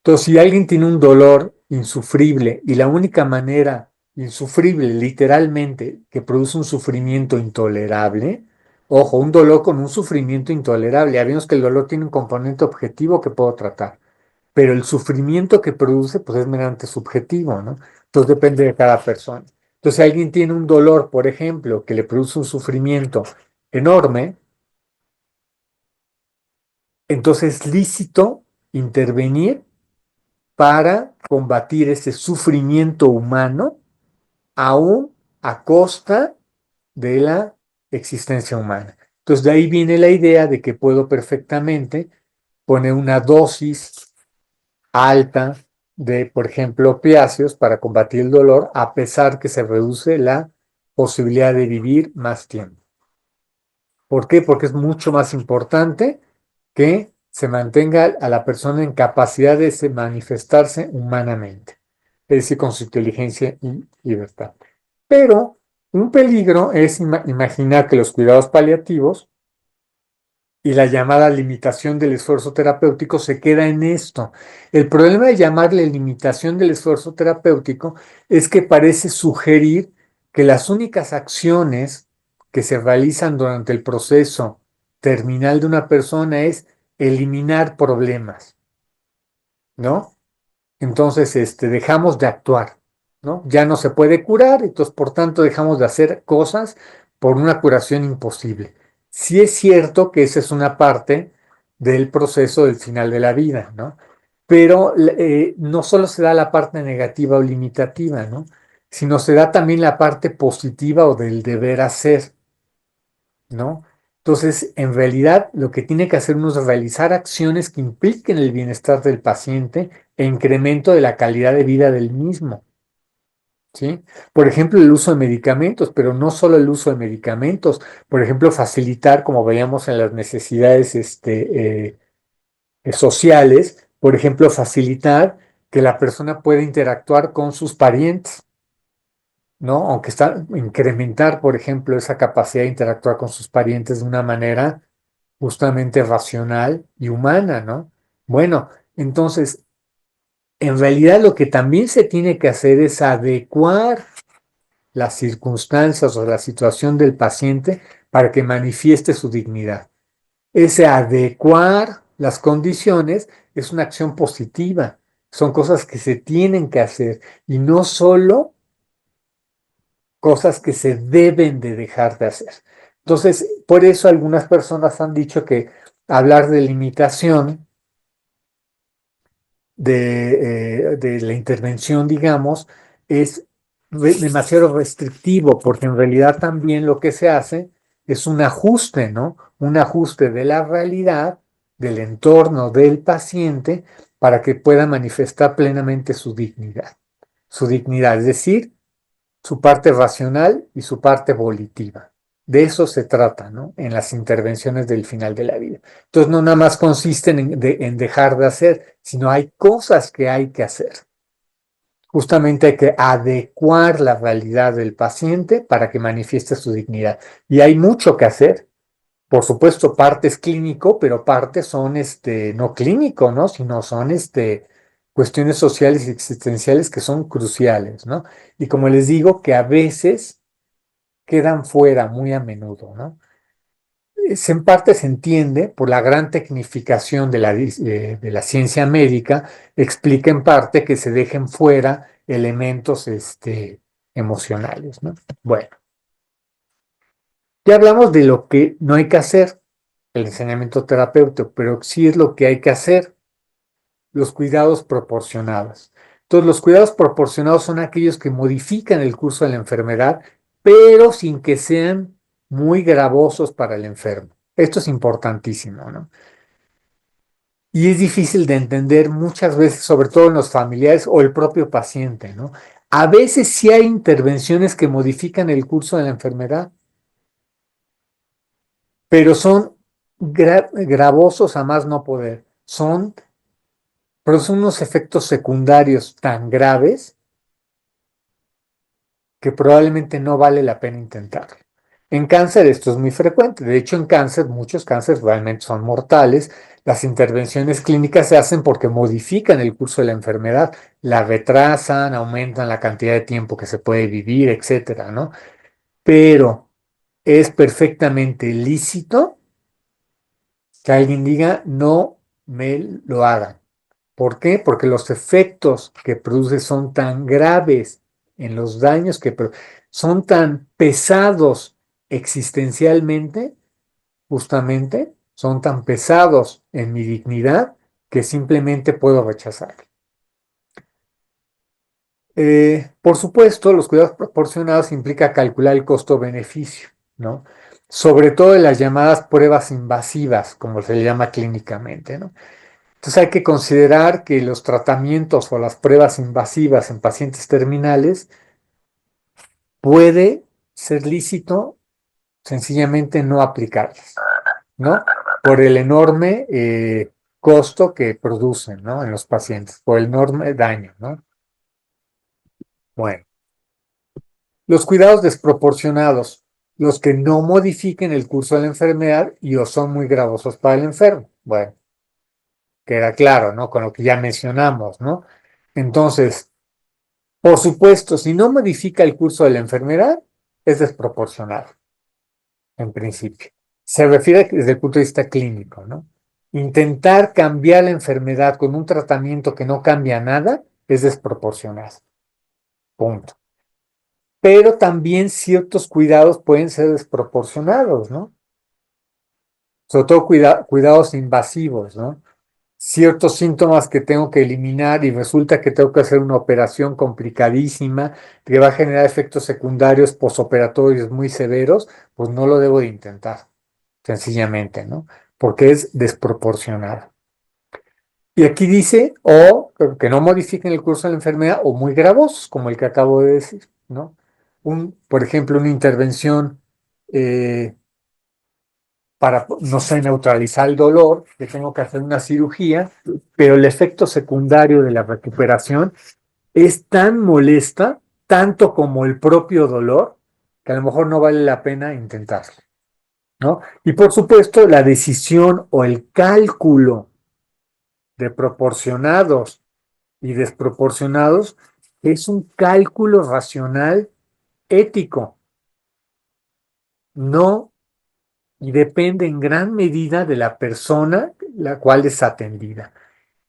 Entonces, si alguien tiene un dolor insufrible y la única manera insufrible, literalmente, que produce un sufrimiento intolerable, ojo, un dolor con un sufrimiento intolerable, ya vimos que el dolor tiene un componente objetivo que puedo tratar, pero el sufrimiento que produce, pues es meramente subjetivo, ¿no? Entonces depende de cada persona. Entonces, si alguien tiene un dolor, por ejemplo, que le produce un sufrimiento enorme, entonces es lícito intervenir para combatir ese sufrimiento humano, aún a costa de la existencia humana. Entonces, de ahí viene la idea de que puedo perfectamente poner una dosis alta de, por ejemplo, opiáceos para combatir el dolor, a pesar que se reduce la posibilidad de vivir más tiempo. ¿Por qué? Porque es mucho más importante que se mantenga a la persona en capacidad de manifestarse humanamente, es decir, con su inteligencia y libertad. Pero un peligro es imaginar que los cuidados paliativos y la llamada limitación del esfuerzo terapéutico se queda en esto. El problema de llamarle limitación del esfuerzo terapéutico es que parece sugerir que las únicas acciones que se realizan durante el proceso terminal de una persona es eliminar problemas, ¿no? Entonces, dejamos de actuar, ¿no? Ya no se puede curar, entonces, por tanto, dejamos de hacer cosas por una curación imposible. Sí es cierto que esa es una parte del proceso del final de la vida, ¿no? Pero no solo se da la parte negativa o limitativa, ¿no? Sino se da también la parte positiva o del deber hacer, ¿no? Entonces, en realidad, lo que tiene que hacer uno es realizar acciones que impliquen el bienestar del paciente e incremento de la calidad de vida del mismo, ¿sí? Por ejemplo, el uso de medicamentos, pero no solo el uso de medicamentos, por ejemplo, facilitar, como veíamos en las necesidades sociales, por ejemplo, facilitar que la persona pueda interactuar con sus parientes, ¿no? Aunque está, incrementar, por ejemplo, esa capacidad de interactuar con sus parientes de una manera justamente racional y humana, ¿no? Bueno, entonces, en realidad lo que también se tiene que hacer es adecuar las circunstancias o la situación del paciente para que manifieste su dignidad. Ese adecuar las condiciones es una acción positiva, son cosas que se tienen que hacer y no solo cosas que se deben de dejar de hacer. Entonces, por eso algunas personas han dicho que hablar de limitación de la intervención, digamos, es demasiado restrictivo, porque en realidad también lo que se hace es un ajuste, ¿no? Un ajuste de la realidad, del entorno del paciente, para que pueda manifestar plenamente su dignidad, es decir, su parte racional y su parte volitiva. De eso se trata, ¿no? En las intervenciones del final de la vida. Entonces, no nada más consisten en dejar de hacer, sino hay cosas que hay que hacer. Justamente hay que adecuar la realidad del paciente para que manifieste su dignidad. Y hay mucho que hacer. Por supuesto, parte es clínico, pero partes son no clínico, ¿no? Sino son cuestiones sociales y existenciales que son cruciales, ¿no? Y como les digo, que a veces quedan fuera muy a menudo, ¿no? En parte se entiende por la gran tecnificación de la ciencia médica, explica en parte que se dejen fuera elementos emocionales, ¿no? Bueno, ya hablamos de lo que no hay que hacer, el enseñamiento terapéutico, pero sí es lo que hay que hacer, los cuidados proporcionados. Entonces, los cuidados proporcionados son aquellos que modifican el curso de la enfermedad, pero sin que sean muy gravosos para el enfermo. Esto es importantísimo, ¿no? Y es difícil de entender muchas veces, sobre todo en los familiares o el propio paciente, ¿no? A veces sí hay intervenciones que modifican el curso de la enfermedad, pero son gravosos a más no poder. Producen unos efectos secundarios tan graves que probablemente no vale la pena intentarlo. En cáncer esto es muy frecuente. De hecho, en cáncer, muchos cánceres realmente son mortales. Las intervenciones clínicas se hacen porque modifican el curso de la enfermedad, la retrasan, aumentan la cantidad de tiempo que se puede vivir, etcétera, ¿no? Pero es perfectamente lícito que alguien diga no me lo hagan. ¿Por qué? Porque los efectos que produce son tan graves en los daños son tan pesados existencialmente, justamente, son tan pesados en mi dignidad que simplemente puedo rechazar. Por supuesto, los cuidados proporcionados implica calcular el costo-beneficio, ¿no? Sobre todo en las llamadas pruebas invasivas, como se le llama clínicamente, ¿no? Entonces hay que considerar que los tratamientos o las pruebas invasivas en pacientes terminales puede ser lícito sencillamente no aplicarlas, ¿no? Por el enorme costo que producen, ¿no? En los pacientes, por el enorme daño, ¿no? Bueno, los cuidados desproporcionados, los que no modifiquen el curso de la enfermedad y o son muy gravosos para el enfermo. Bueno, queda claro, ¿no? Con lo que ya mencionamos, ¿no? Entonces, por supuesto, si no modifica el curso de la enfermedad, es desproporcionado, en principio. Se refiere desde el punto de vista clínico, ¿no? Intentar cambiar la enfermedad con un tratamiento que no cambia nada es desproporcionado. Punto. Pero también ciertos cuidados pueden ser desproporcionados, ¿no? Sobre todo cuidados invasivos, ¿no? Ciertos síntomas que tengo que eliminar y resulta que tengo que hacer una operación complicadísima que va a generar efectos secundarios posoperatorios muy severos, pues no lo debo de intentar, sencillamente, ¿no? Porque es desproporcionado. Y aquí dice, o que no modifiquen el curso de la enfermedad, o muy gravosos, como el que acabo de decir, ¿no? Por ejemplo, una intervención eh, para, no sé, neutralizar el dolor, que tengo que hacer una cirugía, pero el efecto secundario de la recuperación es tan molesta, tanto como el propio dolor, que a lo mejor no vale la pena intentarlo, ¿no? Y por supuesto, la decisión o el cálculo de proporcionados y desproporcionados es un cálculo racional ético, no, y depende en gran medida de la persona la cual es atendida.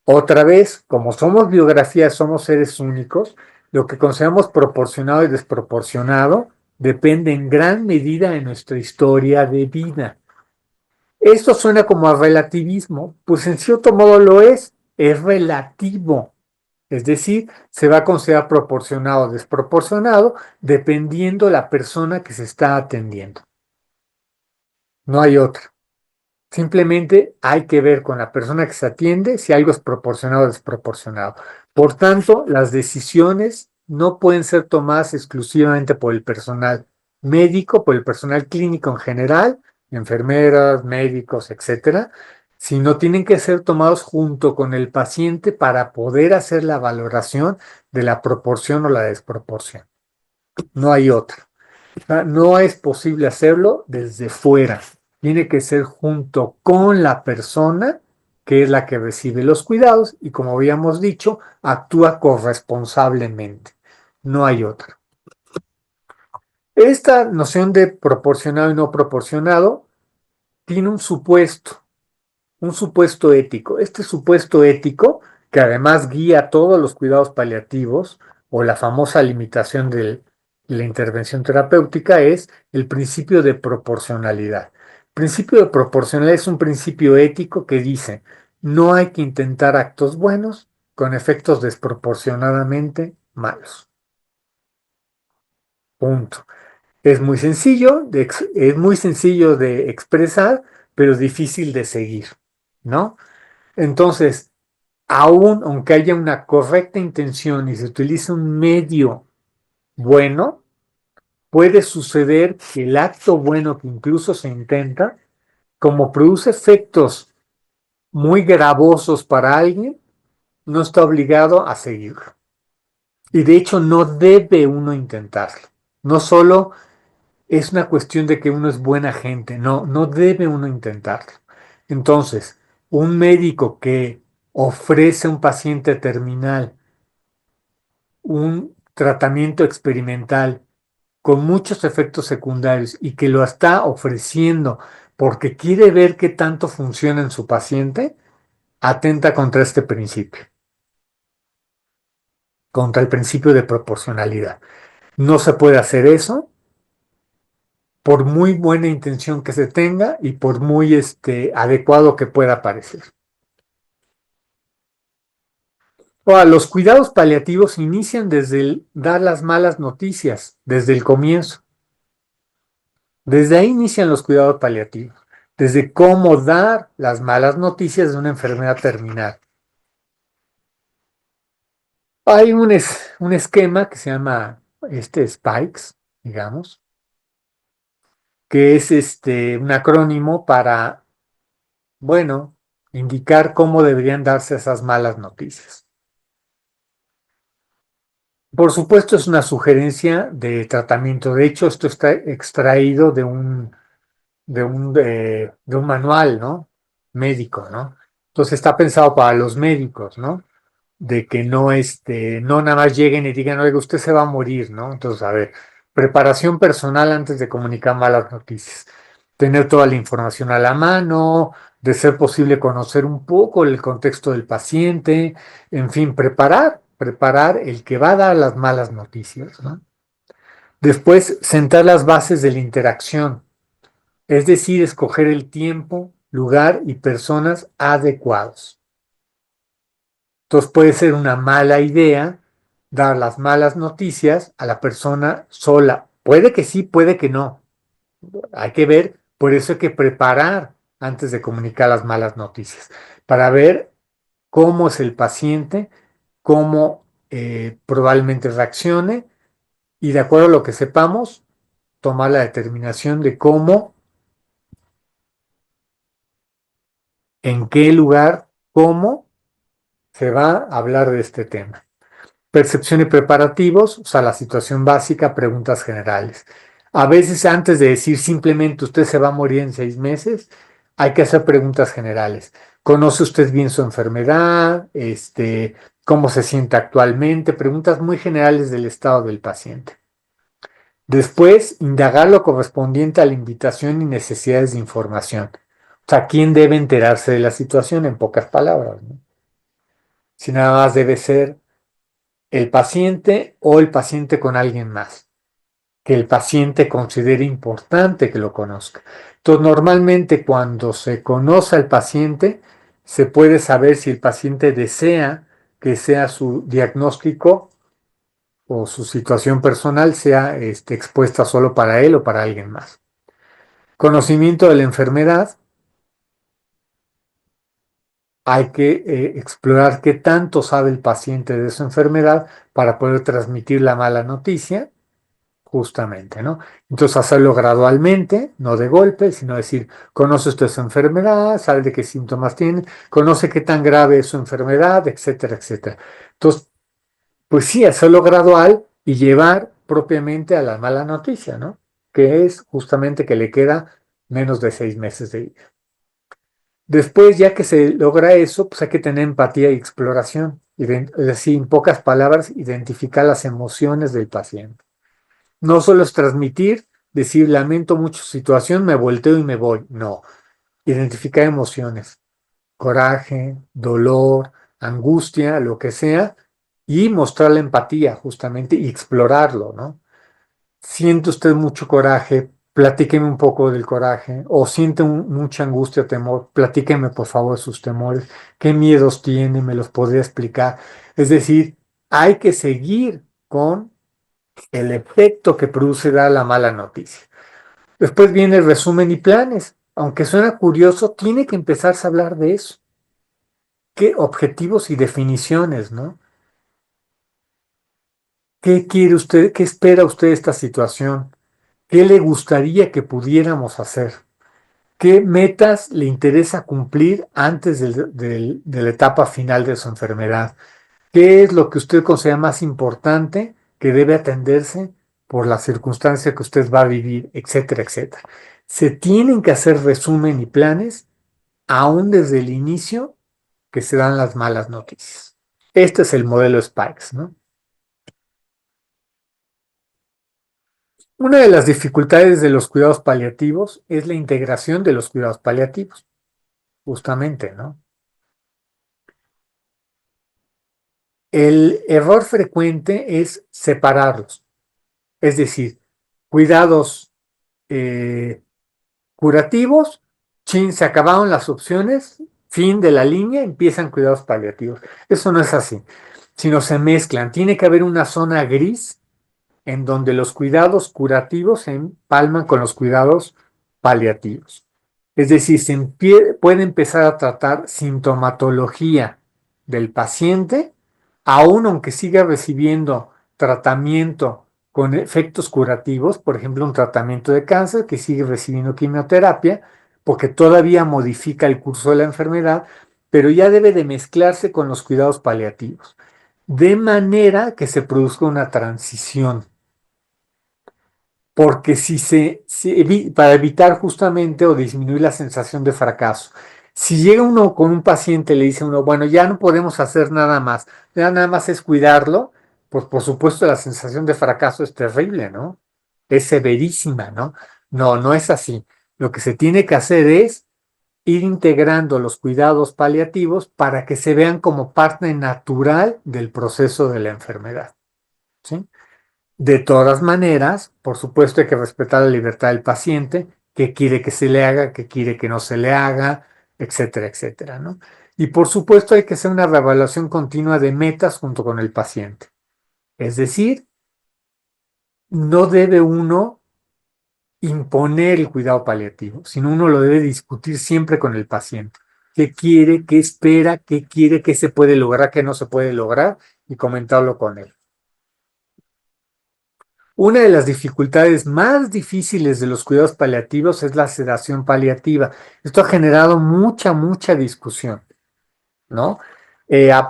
Otra vez, como somos biografías, somos seres únicos, lo que consideramos proporcionado y desproporcionado depende en gran medida de nuestra historia de vida. Esto suena como a relativismo, pues en cierto modo lo es relativo. Es decir, se va a considerar proporcionado o desproporcionado dependiendo la persona que se está atendiendo. No hay otra. Simplemente hay que ver con la persona que se atiende si algo es proporcionado o desproporcionado. Por tanto, las decisiones no pueden ser tomadas exclusivamente por el personal médico, por el personal clínico en general, enfermeras, médicos, etcétera, sino tienen que ser tomados junto con el paciente para poder hacer la valoración de la proporción o la desproporción. No hay otra. No es posible hacerlo desde fuera. Tiene que ser junto con la persona que es la que recibe los cuidados y, como habíamos dicho, actúa corresponsablemente. No hay otra. Esta noción de proporcionado y no proporcionado tiene un supuesto ético. Este supuesto ético, que además guía todos los cuidados paliativos o la famosa limitación de la intervención terapéutica, es el principio de proporcionalidad. El principio de proporcionalidad es un principio ético que dice, no hay que intentar actos buenos con efectos desproporcionadamente malos. Punto. Es muy sencillo de expresar, pero es difícil de seguir, ¿no? Entonces, aunque haya una correcta intención y se utilice un medio bueno, puede suceder que el acto bueno que incluso se intenta, como produce efectos muy gravosos para alguien, no está obligado a seguirlo. Y de hecho no debe uno intentarlo. No solo es una cuestión de que uno es buena gente, no, no debe uno intentarlo. Entonces, un médico que ofrece a un paciente terminal un tratamiento experimental con muchos efectos secundarios y que lo está ofreciendo porque quiere ver qué tanto funciona en su paciente, atenta contra este principio, contra el principio de proporcionalidad. No se puede hacer eso por muy buena intención que se tenga y por muy adecuado que pueda parecer. Ahora, los cuidados paliativos inician desde el dar las malas noticias, desde el comienzo. Desde ahí inician los cuidados paliativos, desde cómo dar las malas noticias de una enfermedad terminal. Hay un esquema que se llama SPIKES, digamos, que es un acrónimo para, bueno, indicar cómo deberían darse esas malas noticias. Por supuesto, es una sugerencia de tratamiento. De hecho, esto está extraído de un manual, ¿no? Médico, ¿no? Entonces está pensado para los médicos, ¿no? De que no, no nada más lleguen y digan, oiga, usted se va a morir, ¿no? Entonces, a ver, preparación personal antes de comunicar malas noticias. Tener toda la información a la mano, de ser posible conocer un poco el contexto del paciente, en fin, preparar el que va a dar las malas noticias, ¿no? Después, sentar las bases de la interacción, es decir, escoger el tiempo, lugar y personas adecuados. Entonces puede ser una mala idea dar las malas noticias a la persona sola. Puede que sí, puede que no. Hay que ver, por eso hay que preparar antes de comunicar las malas noticias, para ver cómo es el paciente, cómo probablemente reaccione y de acuerdo a lo que sepamos, tomar la determinación de cómo, en qué lugar, cómo se va a hablar de este tema. Percepción y preparativos, o sea, la situación básica, preguntas generales. A veces antes de decir simplemente usted se va a morir en 6 meses, hay que hacer preguntas generales. ¿Conoce usted bien su enfermedad? ¿Cómo se siente actualmente? Preguntas muy generales del estado del paciente. Después, indagar lo correspondiente a la invitación y necesidades de información. O sea, ¿quién debe enterarse de la situación? En pocas palabras, ¿no? Si nada más debe ser el paciente o el paciente con alguien más, que el paciente considere importante que lo conozca. Entonces, normalmente cuando se conoce al paciente, se puede saber si el paciente desea que sea su diagnóstico o su situación personal sea expuesta solo para él o para alguien más. Conocimiento de la enfermedad. Hay que explorar qué tanto sabe el paciente de su enfermedad para poder transmitir la mala noticia justamente, ¿no? Entonces hacerlo gradualmente, no de golpe, sino decir, conoce usted su enfermedad, sabe de qué síntomas tiene, conoce qué tan grave es su enfermedad, etcétera, etcétera. Entonces, pues sí, hacerlo gradual y llevar propiamente a la mala noticia, ¿no? Que es justamente que le queda menos de 6 meses de vida. Después, ya que se logra eso, pues hay que tener empatía y exploración. Es decir, en pocas palabras, identificar las emociones del paciente. No solo es transmitir, decir lamento mucho su situación, me volteo y me voy. No, identificar emociones, coraje, dolor, angustia, lo que sea, y mostrar la empatía justamente y explorarlo, ¿no? Siente usted mucho coraje, platíqueme un poco del coraje, o siente mucha angustia o temor, platíqueme por favor sus temores, qué miedos tiene, me los podría explicar. Es decir, hay que seguir con el efecto que produce dar la mala noticia. Después viene el resumen y planes. Aunque suena curioso, tiene que empezarse a hablar de eso. ¿Qué objetivos y definiciones, no? ¿Qué quiere usted? ¿Qué espera usted de esta situación? ¿Qué le gustaría que pudiéramos hacer? ¿Qué metas le interesa cumplir antes de la etapa final de su enfermedad? ¿Qué es lo que usted considera más importante que debe atenderse por la circunstancia que usted va a vivir, etcétera, etcétera. Se tienen que hacer resumen y planes aún desde el inicio que se dan las malas noticias. Este es el modelo Spikes, ¿no? Una de las dificultades de los cuidados paliativos es la integración de los cuidados paliativos, justamente, ¿no? El error frecuente es separarlos, es decir, cuidados eh, curativos, chin, se acabaron las opciones, fin de la línea, empiezan cuidados paliativos. Eso no es así, sino se mezclan. Tiene que haber una zona gris en donde los cuidados curativos se empalman con los cuidados paliativos. Es decir, puede empezar a tratar sintomatología del paciente, aun aunque siga recibiendo tratamiento con efectos curativos, por ejemplo, un tratamiento de cáncer que sigue recibiendo quimioterapia, porque todavía modifica el curso de la enfermedad, pero ya debe de mezclarse con los cuidados paliativos, de manera que se produzca una transición. Porque para evitar justamente o disminuir la sensación de fracaso. Si llega uno con un paciente y le dice uno, bueno, ya no podemos hacer nada más, ya nada más es cuidarlo, pues por supuesto la sensación de fracaso es terrible, ¿no? Es severísima, ¿no? No, no es así. Lo que se tiene que hacer es ir integrando los cuidados paliativos para que se vean como parte natural del proceso de la enfermedad, ¿sí? De todas maneras, por supuesto, hay que respetar la libertad del paciente, qué quiere que se le haga, qué quiere que no se le haga, etcétera, etcétera, ¿no? Y por supuesto, hay que hacer una reevaluación continua de metas junto con el paciente. Es decir, no debe uno imponer el cuidado paliativo, sino uno lo debe discutir siempre con el paciente. ¿Qué quiere, qué espera, qué quiere, qué se puede lograr, qué no se puede lograr? Y comentarlo con él. Una de las dificultades más difíciles de los cuidados paliativos es la sedación paliativa. Esto ha generado mucha discusión, ¿no?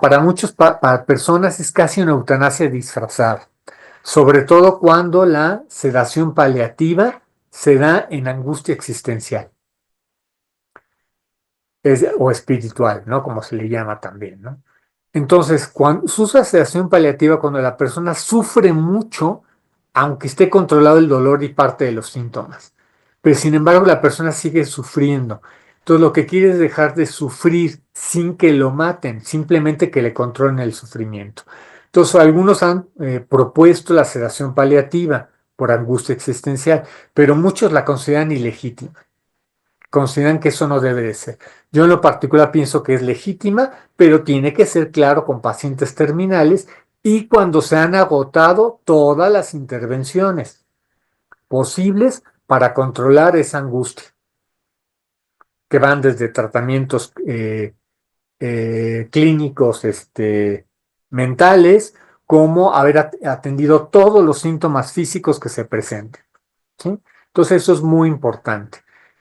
Para muchas para personas es casi una eutanasia disfrazada, sobre todo cuando la sedación paliativa se da en angustia existencial o espiritual, ¿no? Como se le llama también, ¿no? Entonces, cuando se usa sedación paliativa, cuando la persona sufre mucho, aunque esté controlado el dolor y parte de los síntomas, pero sin embargo la persona sigue sufriendo. Entonces, lo que quiere es dejar de sufrir sin que lo maten, simplemente que le controlen el sufrimiento. Entonces, algunos han propuesto la sedación paliativa por angustia existencial, pero muchos la consideran ilegítima, consideran que eso no debe de ser. Yo en lo particular pienso que es legítima, pero tiene que ser claro con pacientes terminales y cuando se han agotado todas las intervenciones posibles para controlar esa angustia, que van desde tratamientos clínicos mentales, como haber atendido todos los síntomas físicos que se presenten, ¿sí? Entonces eso es muy importante.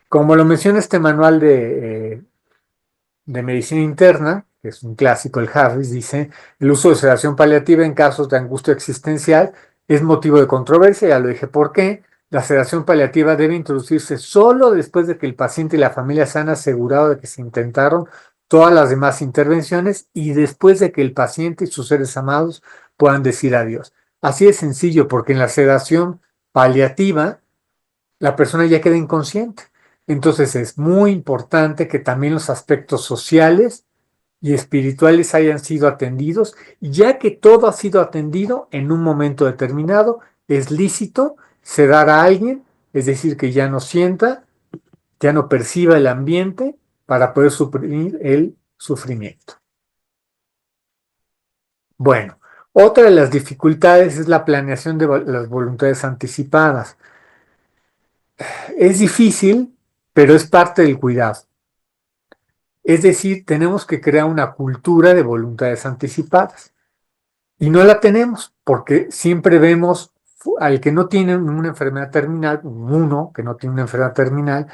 Como lo menciona este manual de medicina interna, que es un clásico, el Harris, dice, el uso de sedación paliativa en casos de angustia existencial es motivo de controversia, ya lo dije por qué. La sedación paliativa debe introducirse solo después de que el paciente y la familia se han asegurado de que se intentaron todas las demás intervenciones y después de que el paciente y sus seres amados puedan decir adiós. Así de sencillo, porque en la sedación paliativa la persona ya queda inconsciente. Entonces es muy importante que también los aspectos sociales y espirituales hayan sido atendidos, ya que todo ha sido atendido en un momento determinado, es lícito sedar a alguien, es decir, que ya no sienta, ya no perciba el ambiente para poder suprimir el sufrimiento. Bueno, otra de las dificultades es la planeación de las voluntades anticipadas. Es difícil, pero es parte del cuidado. Es decir, tenemos que crear una cultura de voluntades anticipadas. Y no la tenemos, porque siempre vemos al que no tiene una enfermedad terminal, uno que no tiene una enfermedad terminal,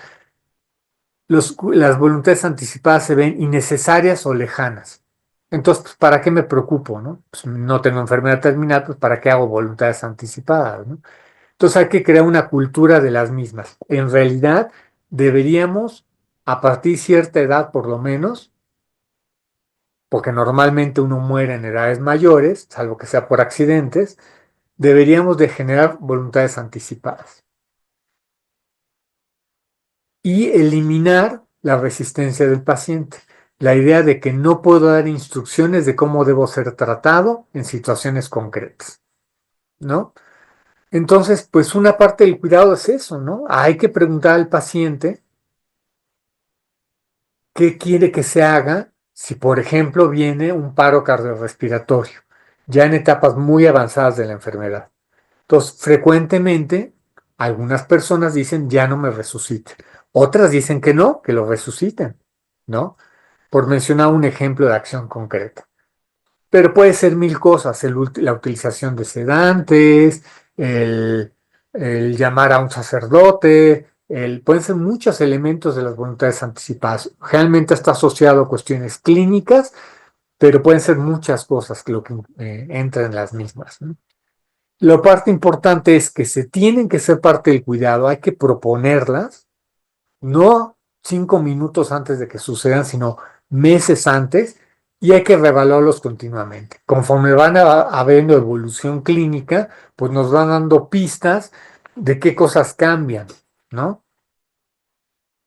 las voluntades anticipadas se ven innecesarias o lejanas. Entonces, pues, ¿para qué me preocupo, no? Pues, no tengo enfermedad terminal, pues ¿para qué hago voluntades anticipadas, no? Entonces hay que crear una cultura de las mismas. En realidad, deberíamos, a partir de cierta edad por lo menos, porque normalmente uno muere en edades mayores, salvo que sea por accidentes, deberíamos de generar voluntades anticipadas y eliminar la resistencia del paciente. La idea de que no puedo dar instrucciones de cómo debo ser tratado en situaciones concretas, ¿no? Entonces, pues una parte del cuidado es eso, ¿no? Hay que preguntar al paciente qué quiere que se haga si, por ejemplo, viene un paro cardiorrespiratorio, ya en etapas muy avanzadas de la enfermedad. Entonces, frecuentemente, algunas personas dicen, ya no me resuciten. Otras dicen que no, que lo resuciten, ¿no? Por mencionar un ejemplo de acción concreta. Pero puede ser mil cosas, la utilización de sedantes, el, el llamar a un sacerdote, pueden ser muchos elementos de las voluntades anticipadas. Realmente está asociado a cuestiones clínicas, pero pueden ser muchas cosas lo que entran en las mismas, ¿no? La parte importante es que se tienen que ser parte del cuidado, hay que proponerlas, no 5 minutos antes de que sucedan, sino meses antes, y hay que reevaluarlos continuamente. Conforme van habiendo evolución clínica, pues nos van dando pistas de qué cosas cambian, ¿no?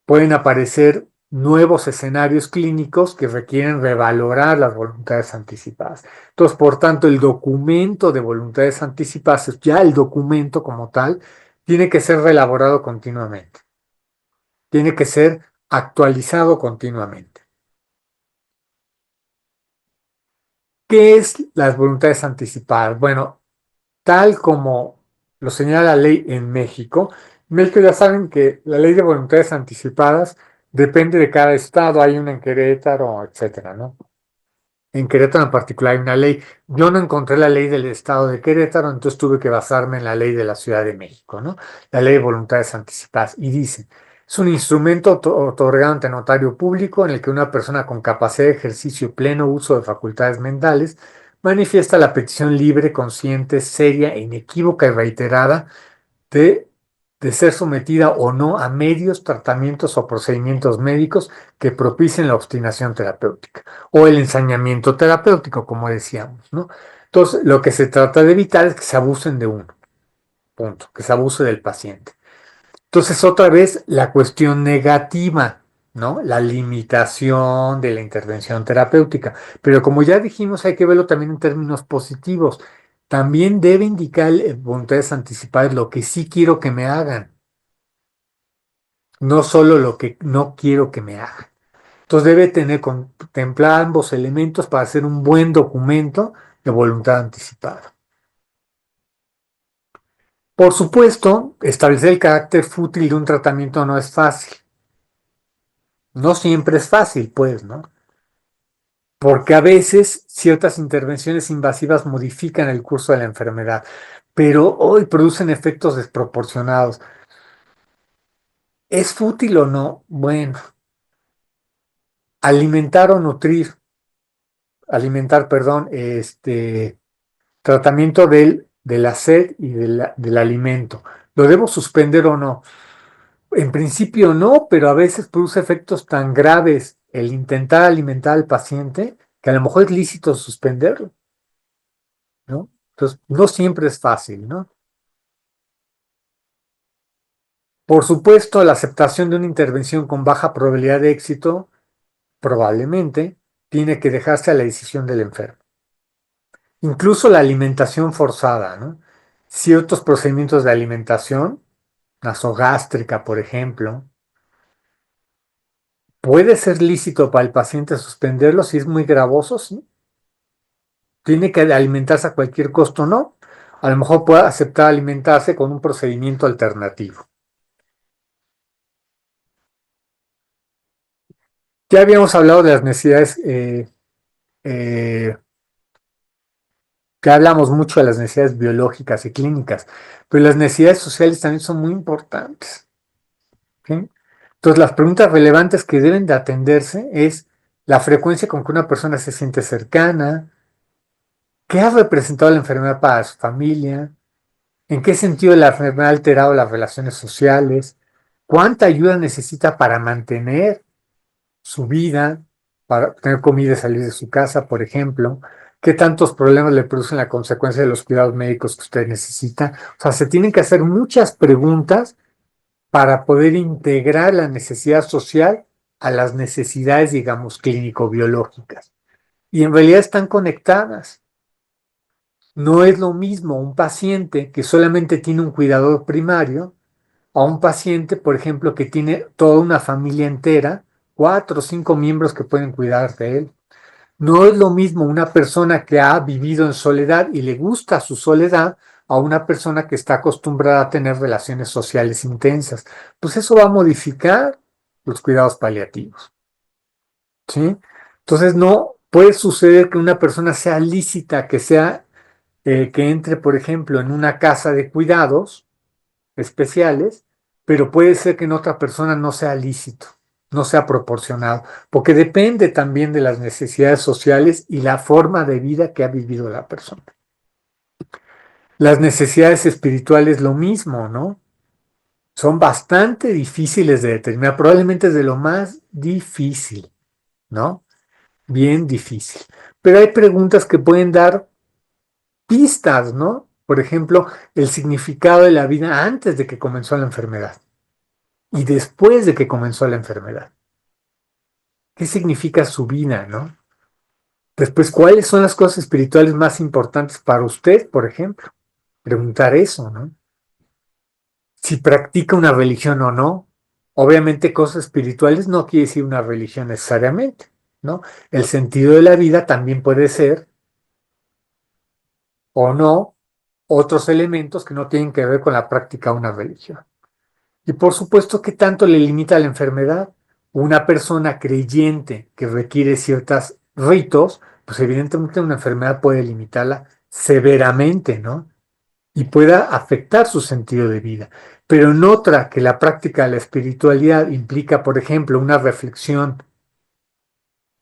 Pueden aparecer nuevos escenarios clínicos que requieren revalorar las voluntades anticipadas. Entonces, por tanto, el documento de voluntades anticipadas, ya el documento como tal, tiene que ser reelaborado continuamente, tiene que ser actualizado continuamente. ¿Qué es las voluntades anticipadas? Bueno, tal como lo señala la ley en México, ya saben que la ley de voluntades anticipadas depende de cada estado, hay una en Querétaro, etcétera, ¿no? En Querétaro en particular hay una ley. Yo no encontré la ley del estado de Querétaro, entonces tuve que basarme en la ley de la Ciudad de México, ¿no? La ley de voluntades anticipadas. Y dice, es un instrumento otorgado ante notario público en el que una persona con capacidad de ejercicio y pleno uso de facultades mentales manifiesta la petición libre, consciente, seria, inequívoca y reiterada de, de ser sometida o no a medios, tratamientos o procedimientos médicos que propicien la obstinación terapéutica o el ensañamiento terapéutico, como decíamos, ¿no? Entonces, lo que se trata de evitar es que se abusen de uno, punto, que se abuse del paciente. Entonces, otra vez, la cuestión negativa, ¿no? La limitación de la intervención terapéutica. Pero como ya dijimos, hay que verlo también en términos positivos. También debe indicar voluntades anticipadas lo que sí quiero que me hagan, no solo lo que no quiero que me hagan. Entonces debe tener contemplar ambos elementos para hacer un buen documento de voluntad anticipada. Por supuesto, establecer el carácter fútil de un tratamiento no es fácil. No siempre es fácil, pues, ¿no? Porque a veces ciertas intervenciones invasivas modifican el curso de la enfermedad, pero hoy producen efectos desproporcionados. ¿Es fútil o no? Bueno, alimentar o nutrir, alimentar, perdón, tratamiento de la sed y del alimento. ¿Lo debo suspender o no? En principio no, pero a veces produce efectos tan graves el intentar alimentar al paciente que a lo mejor es lícito suspenderlo, ¿no? Entonces, no siempre es fácil, ¿no? Por supuesto, la aceptación de una intervención con baja probabilidad de éxito probablemente tiene que dejarse a la decisión del enfermo. Incluso la alimentación forzada, ¿no? Ciertos procedimientos de alimentación, nasogástrica, por ejemplo, puede ser lícito para el paciente suspenderlo si es muy gravoso, sí. Tiene que alimentarse a cualquier costo, ¿no? A lo mejor puede aceptar alimentarse con un procedimiento alternativo. Ya habíamos hablado de las necesidades, eh, ya hablamos mucho de las necesidades biológicas y clínicas, pero las necesidades sociales también son muy importantes, ¿sí? Entonces, las preguntas relevantes que deben de atenderse es la frecuencia con que una persona se siente cercana, qué ha representado la enfermedad para su familia, ¿En qué sentido la enfermedad ha alterado las relaciones sociales? ¿Cuánta ayuda necesita para mantener su vida, para tener comida y salir de su casa, por ejemplo? ¿Qué tantos problemas le producen la consecuencia de los cuidados médicos que usted necesita? O sea, se tienen que hacer muchas preguntas para poder integrar la necesidad social a las necesidades, digamos, clínico-biológicas. Y en realidad están conectadas. No es lo mismo un paciente que solamente tiene un cuidador primario a un paciente, por ejemplo, que tiene toda una familia entera, 4 o 5 miembros que pueden cuidar de él. No es lo mismo una persona que ha vivido en soledad y le gusta su soledad a una persona que está acostumbrada a tener relaciones sociales intensas. Pues eso va a modificar los cuidados paliativos, ¿sí? Entonces no puede suceder que una persona sea lícita, que entre, por ejemplo, en una casa de cuidados especiales, pero puede ser que en otra persona no sea lícito, no sea proporcionado, porque depende también de las necesidades sociales y la forma de vida que ha vivido la persona. Las necesidades espirituales, lo mismo, ¿no? Son bastante difíciles de determinar, probablemente es de lo más difícil, ¿no? Bien difícil. Pero hay preguntas que pueden dar pistas, ¿no? Por ejemplo, el significado de la vida antes de que comenzó la enfermedad y después de que comenzó la enfermedad. ¿Qué significa su vida, no? Después, ¿cuáles son las cosas espirituales más importantes para usted, por ejemplo? Preguntar eso, ¿no? Si practica una religión o no. Obviamente, cosas espirituales no quiere decir una religión necesariamente, ¿no? El sentido de la vida también puede ser o no otros elementos que no tienen que ver con la práctica de una religión. Y por supuesto, ¿qué tanto le limita la enfermedad? Una persona creyente que requiere ciertos ritos, pues evidentemente una enfermedad puede limitarla severamente, ¿no? Y pueda afectar su sentido de vida. Pero en otra, que la práctica de la espiritualidad implica, por ejemplo, una reflexión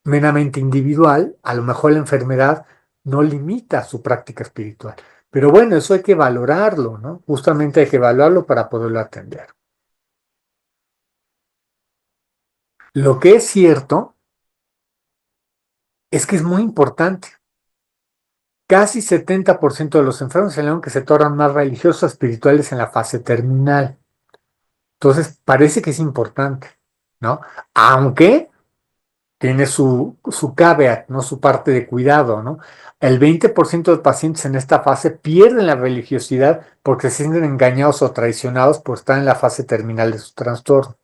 meramente individual, a lo mejor la enfermedad no limita su práctica espiritual. Pero bueno, eso hay que valorarlo, ¿no? Justamente hay que valorarlo para poderlo atender. Lo que es cierto es que es muy importante. Casi 70% de los enfermos señalaron que se tornan más religiosos o espirituales en la fase terminal. Entonces, parece que es importante, ¿no? Aunque tiene su caveat, ¿no? Su parte de cuidado, ¿no? El 20% de pacientes en esta fase pierden la religiosidad porque se sienten engañados o traicionados por estar en la fase terminal de su trastorno.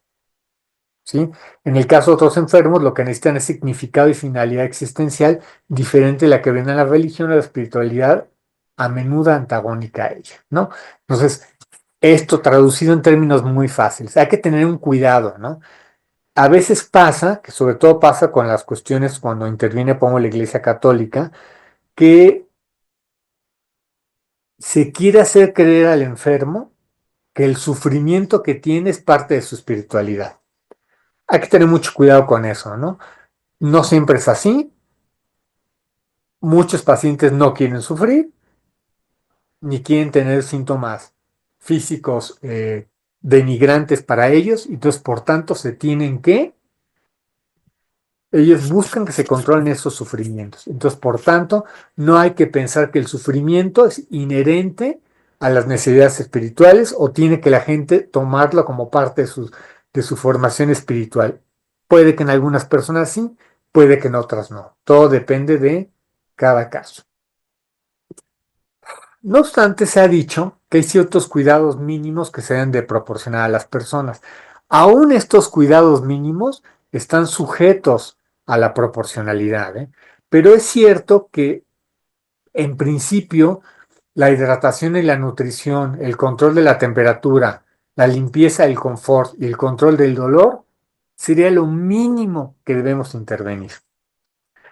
¿Sí? En el caso de otros enfermos, lo que necesitan es significado y finalidad existencial diferente a la que ven en la religión o la espiritualidad, a menudo antagónica a ella, ¿no? Entonces, esto traducido en términos muy fáciles, hay que tener un cuidado, ¿no? A veces pasa, que sobre todo pasa con las cuestiones cuando interviene, pongo la Iglesia Católica, que se quiere hacer creer al enfermo que el sufrimiento que tiene es parte de su espiritualidad. Hay que tener mucho cuidado con eso, ¿no? No siempre es así. Muchos pacientes no quieren sufrir ni quieren tener síntomas físicos denigrantes para ellos, y entonces por tanto ellos buscan que se controlen esos sufrimientos. Entonces, por tanto, no hay que pensar que el sufrimiento es inherente a las necesidades espirituales o tiene que la gente tomarlo como parte de su formación espiritual. Puede que en algunas personas sí, puede que en otras no. Todo depende de cada caso. No obstante, se ha dicho que hay ciertos cuidados mínimos que se deben de proporcionar a las personas. Aún estos cuidados mínimos están sujetos a la proporcionalidad, ¿eh? Pero es cierto que, en principio, la hidratación y la nutrición, el control de la temperatura, la limpieza, el confort y el control del dolor sería lo mínimo que debemos intervenir.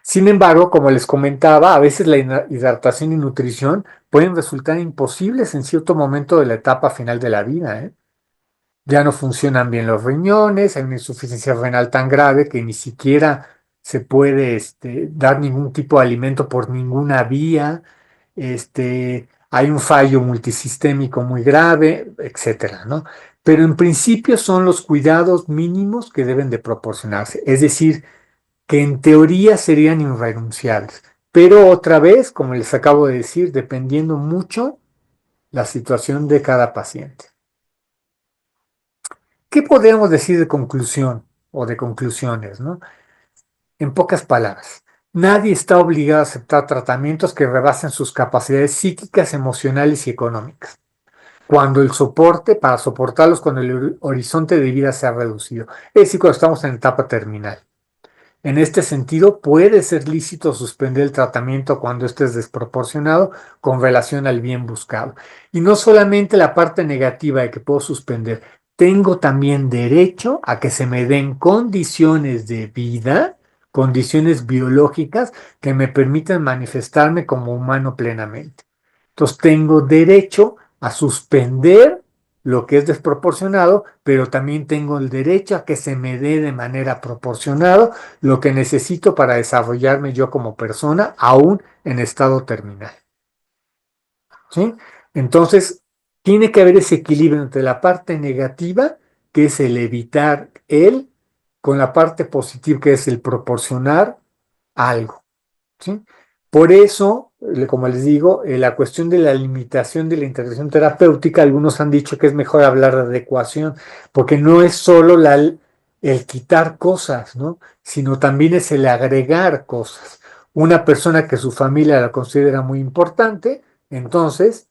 Sin embargo, como les comentaba, a veces la hidratación y nutrición pueden resultar imposibles en cierto momento de la etapa final de la vida, ¿eh? Ya no funcionan bien los riñones, hay una insuficiencia renal tan grave que ni siquiera se puede dar ningún tipo de alimento por ninguna vía. hay un fallo multisistémico muy grave, etcétera, ¿no? Pero en principio son los cuidados mínimos que deben de proporcionarse, es decir, que en teoría serían irrenunciables, pero otra vez, como les acabo de decir, dependiendo mucho la situación de cada paciente. ¿Qué podríamos decir de conclusión o de conclusiones, ¿no? En pocas palabras, nadie está obligado a aceptar tratamientos que rebasen sus capacidades psíquicas, emocionales y económicas, cuando el soporte, para soportarlos cuando el horizonte de vida se ha reducido, es decir, cuando estamos en etapa terminal. En este sentido, puede ser lícito suspender el tratamiento cuando éste es desproporcionado con relación al bien buscado. Y no solamente la parte negativa de que puedo suspender, tengo también derecho a que se me den condiciones de vida, condiciones biológicas que me permitan manifestarme como humano plenamente. Entonces, tengo derecho a suspender lo que es desproporcionado, pero también tengo el derecho a que se me dé de manera proporcionada lo que necesito para desarrollarme yo como persona, aún en estado terminal. ¿Sí? Entonces, tiene que haber ese equilibrio entre la parte negativa, que es el evitar el, con la parte positiva, que es el proporcionar algo. ¿Sí? Por eso, como les digo, la cuestión de la limitación de la intervención terapéutica, algunos han dicho que es mejor hablar de adecuación, porque no es solo el quitar cosas, ¿no? Sino también es el agregar cosas. Una persona que su familia la considera muy importante, entonces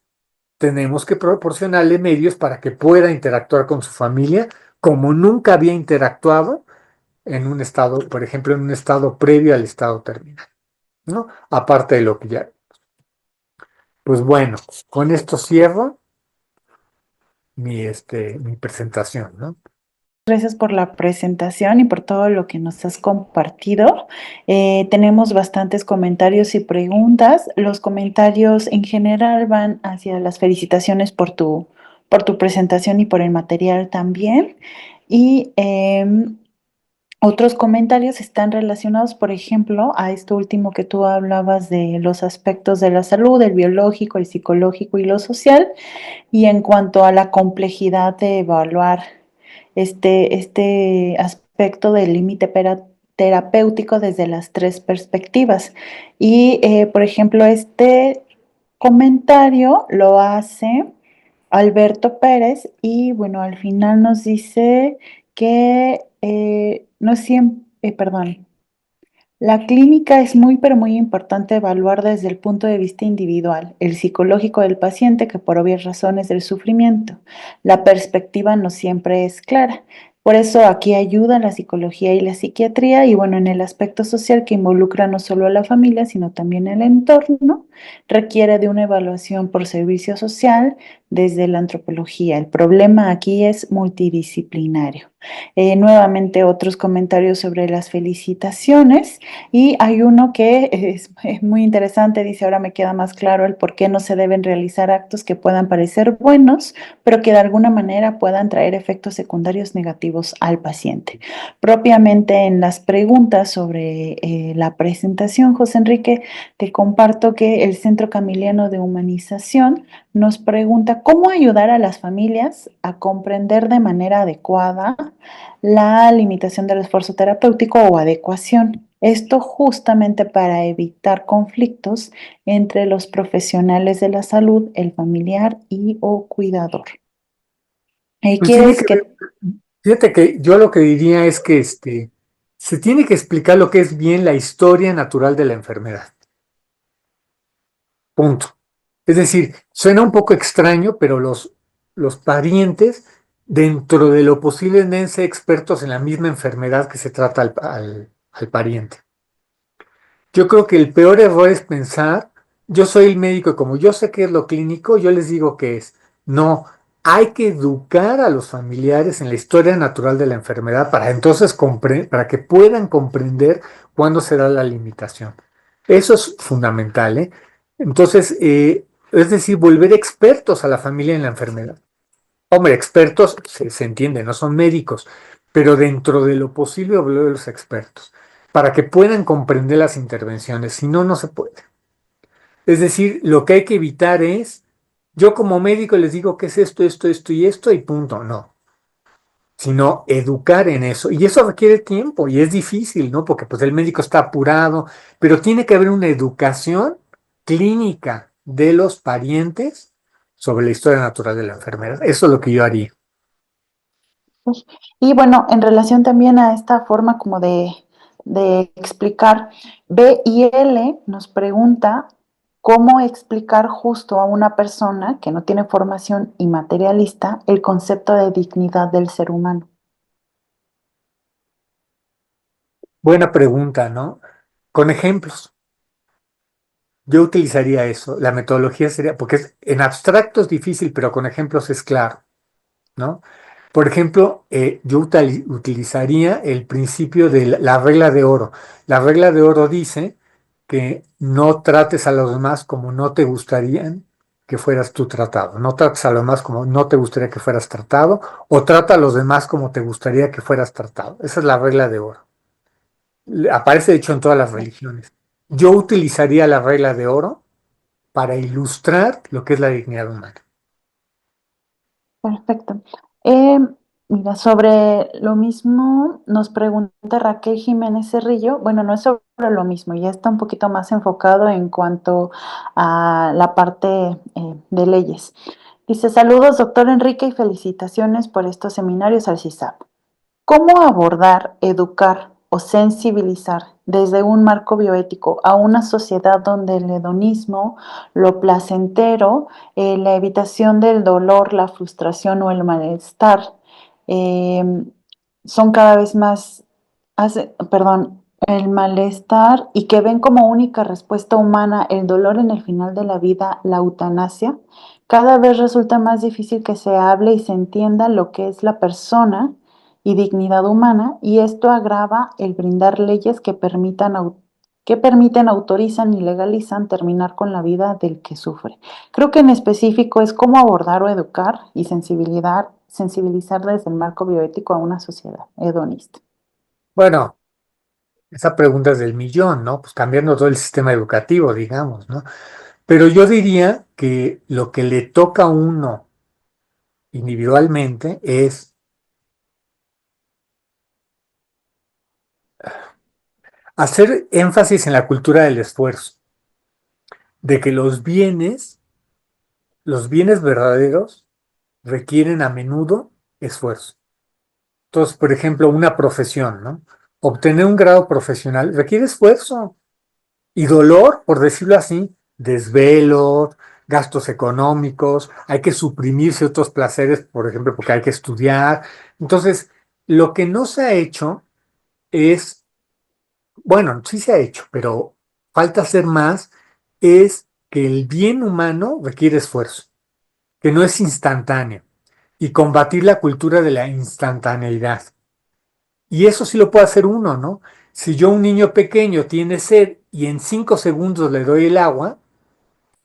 tenemos que proporcionarle medios para que pueda interactuar con su familia como nunca había interactuado en un estado, por ejemplo, en un estado previo al estado terminal, ¿no? Aparte de lo que ya. Pues bueno, con esto cierro mi presentación, ¿no? Gracias por la presentación y por todo lo que nos has compartido. Tenemos bastantes comentarios y preguntas. Los comentarios en general van hacia las felicitaciones por tu presentación y por el material también. Y otros comentarios están relacionados, por ejemplo, a esto último que tú hablabas de los aspectos de la salud, el biológico, el psicológico y lo social. Y en cuanto a la complejidad de evaluar este aspecto del límite terapéutico desde las tres perspectivas. Y, por ejemplo, este comentario lo hace Alberto Pérez y, bueno, al final nos dice que no siempre, perdón, la clínica es muy, pero muy importante evaluar desde el punto de vista individual, el psicológico del paciente, que por obvias razones del sufrimiento. La perspectiva no siempre es clara. Por eso aquí ayuda la psicología y la psiquiatría y bueno, en el aspecto social que involucra no solo a la familia, sino también el entorno, requiere de una evaluación por servicio social desde la antropología. El problema aquí es multidisciplinario. Nuevamente otros comentarios sobre las felicitaciones. Y hay uno que es muy interesante, dice, ahora me queda más claro el por qué no se deben realizar actos que puedan parecer buenos, pero que de alguna manera puedan traer efectos secundarios negativos al paciente. Propiamente en las preguntas sobre la presentación, José Enrique, te comparto que el Centro Camiliano de Humanización nos pregunta cómo ayudar a las familias a comprender de manera adecuada la limitación del esfuerzo terapéutico o adecuación. Esto justamente para evitar conflictos entre los profesionales de la salud, el familiar y o cuidador. Pues tiene ¿Quieres que que ver, fíjate que yo lo que diría es que se tiene que explicar lo que es bien la historia natural de la enfermedad. Punto. Es decir, suena un poco extraño, pero los parientes, dentro de lo posible, deben ser expertos en la misma enfermedad que se trata al pariente. Yo creo que el peor error es pensar, yo soy el médico y como yo sé qué es lo clínico, yo les digo qué es. No, hay que educar a los familiares en la historia natural de la enfermedad para entonces para que puedan comprender cuándo será la limitación. Eso es fundamental, ¿eh? Entonces, es decir, volver expertos a la familia en la enfermedad. Hombre, expertos se entiende, no son médicos, pero dentro de lo posible volver los expertos para que puedan comprender las intervenciones, si no, no se puede. Es decir, lo que hay que evitar es yo como médico les digo qué es esto, esto y esto y punto. No, sino educar en eso. Y eso requiere tiempo y es difícil, ¿no? Porque pues el médico está apurado, pero tiene que haber una educación clínica de los parientes sobre la historia natural de la enfermedad. Eso es lo que yo haría. Pues, y bueno, en relación también a esta forma como de explicar, B y L nos pregunta cómo explicar justo a una persona que no tiene formación y materialista el concepto de dignidad del ser humano. Buena pregunta, ¿no? Con ejemplos. Yo utilizaría eso. La metodología sería, porque en abstracto es difícil, pero con ejemplos es claro, ¿no? Por ejemplo, yo utilizaría el principio de la regla de oro. La regla de oro dice que no trates a los demás como no te gustarían que fueras tú tratado. No trates a los demás como no te gustaría que fueras tratado o trata a los demás como te gustaría que fueras tratado. Esa es la regla de oro. Aparece de hecho en todas las religiones. Yo utilizaría la regla de oro para ilustrar lo que es la dignidad humana. Perfecto. Eh, Mira, sobre lo mismo nos pregunta Raquel Jiménez Cerrillo. Bueno, no es sobre lo mismo, ya está un poquito más enfocado en cuanto a la parte de leyes. Dice, saludos, doctor Enrique, y felicitaciones por estos seminarios al CISAP. ¿Cómo abordar, educar o sensibilizar desde un marco bioético a una sociedad donde el hedonismo, lo placentero, la evitación del dolor, la frustración o el malestar eh, son cada vez más, perdón, el malestar y que ven como única respuesta humana el dolor en el final de la vida, la eutanasia? Cada vez resulta más difícil que se hable y se entienda lo que es la persona y dignidad humana, y esto agrava el brindar leyes que permiten, autorizan y legalizan terminar con la vida del que sufre. Creo que en específico es cómo abordar o educar y sensibilizar desde el marco bioético a una sociedad hedonista. Bueno, esa pregunta es del millón, ¿no? Pues cambiando todo el sistema educativo, digamos, ¿no? Pero yo diría que lo que le toca a uno individualmente es hacer énfasis en la cultura del esfuerzo, de que los bienes verdaderos requieren a menudo esfuerzo. Entonces, por ejemplo, una profesión, ¿no? Obtener un grado profesional requiere esfuerzo y dolor, por decirlo así, desvelos, gastos económicos, hay que suprimirse otros placeres, por ejemplo, porque hay que estudiar. Entonces, lo que no se ha hecho es, bueno, sí se ha hecho, pero falta hacer más, es que el bien humano requiere esfuerzo, que no es instantáneo, y combatir la cultura de la instantaneidad. Y eso sí lo puede hacer uno, ¿no? Si yo, un niño pequeño, tiene sed y en 5 segundos le doy el agua,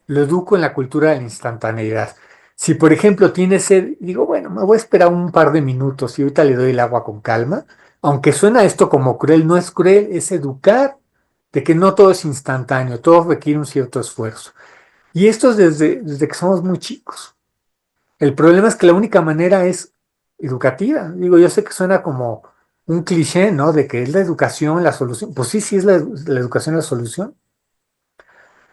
lo educo en la cultura de la instantaneidad. Si, por ejemplo, tiene sed, digo, bueno, me voy a esperar un par de minutos y ahorita le doy el agua con calma. Aunque suena esto como cruel, no es cruel, es educar de que no todo es instantáneo, todo requiere un cierto esfuerzo. Y esto es desde que somos muy chicos. El problema es que la única manera es educativa. Digo, yo sé que suena como un cliché, ¿no? De que es la educación la solución. Pues sí, sí es la educación la solución.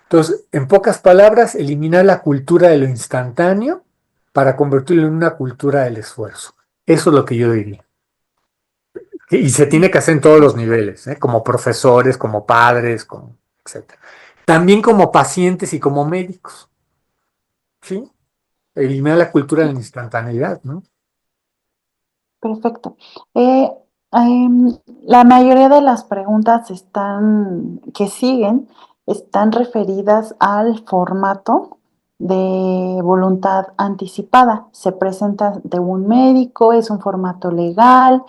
Entonces, en pocas palabras, eliminar la cultura de lo instantáneo para convertirlo en una cultura del esfuerzo. Eso es lo que yo diría. Y se tiene que hacer en todos los niveles, ¿eh? Como profesores, como padres, como, etcétera. También como pacientes y como médicos, ¿sí? Eliminar la cultura de la instantaneidad, ¿no? Perfecto. Eh, la mayoría de las preguntas que siguen están referidas al formato de voluntad anticipada. Se presenta de un médico, es un formato legal,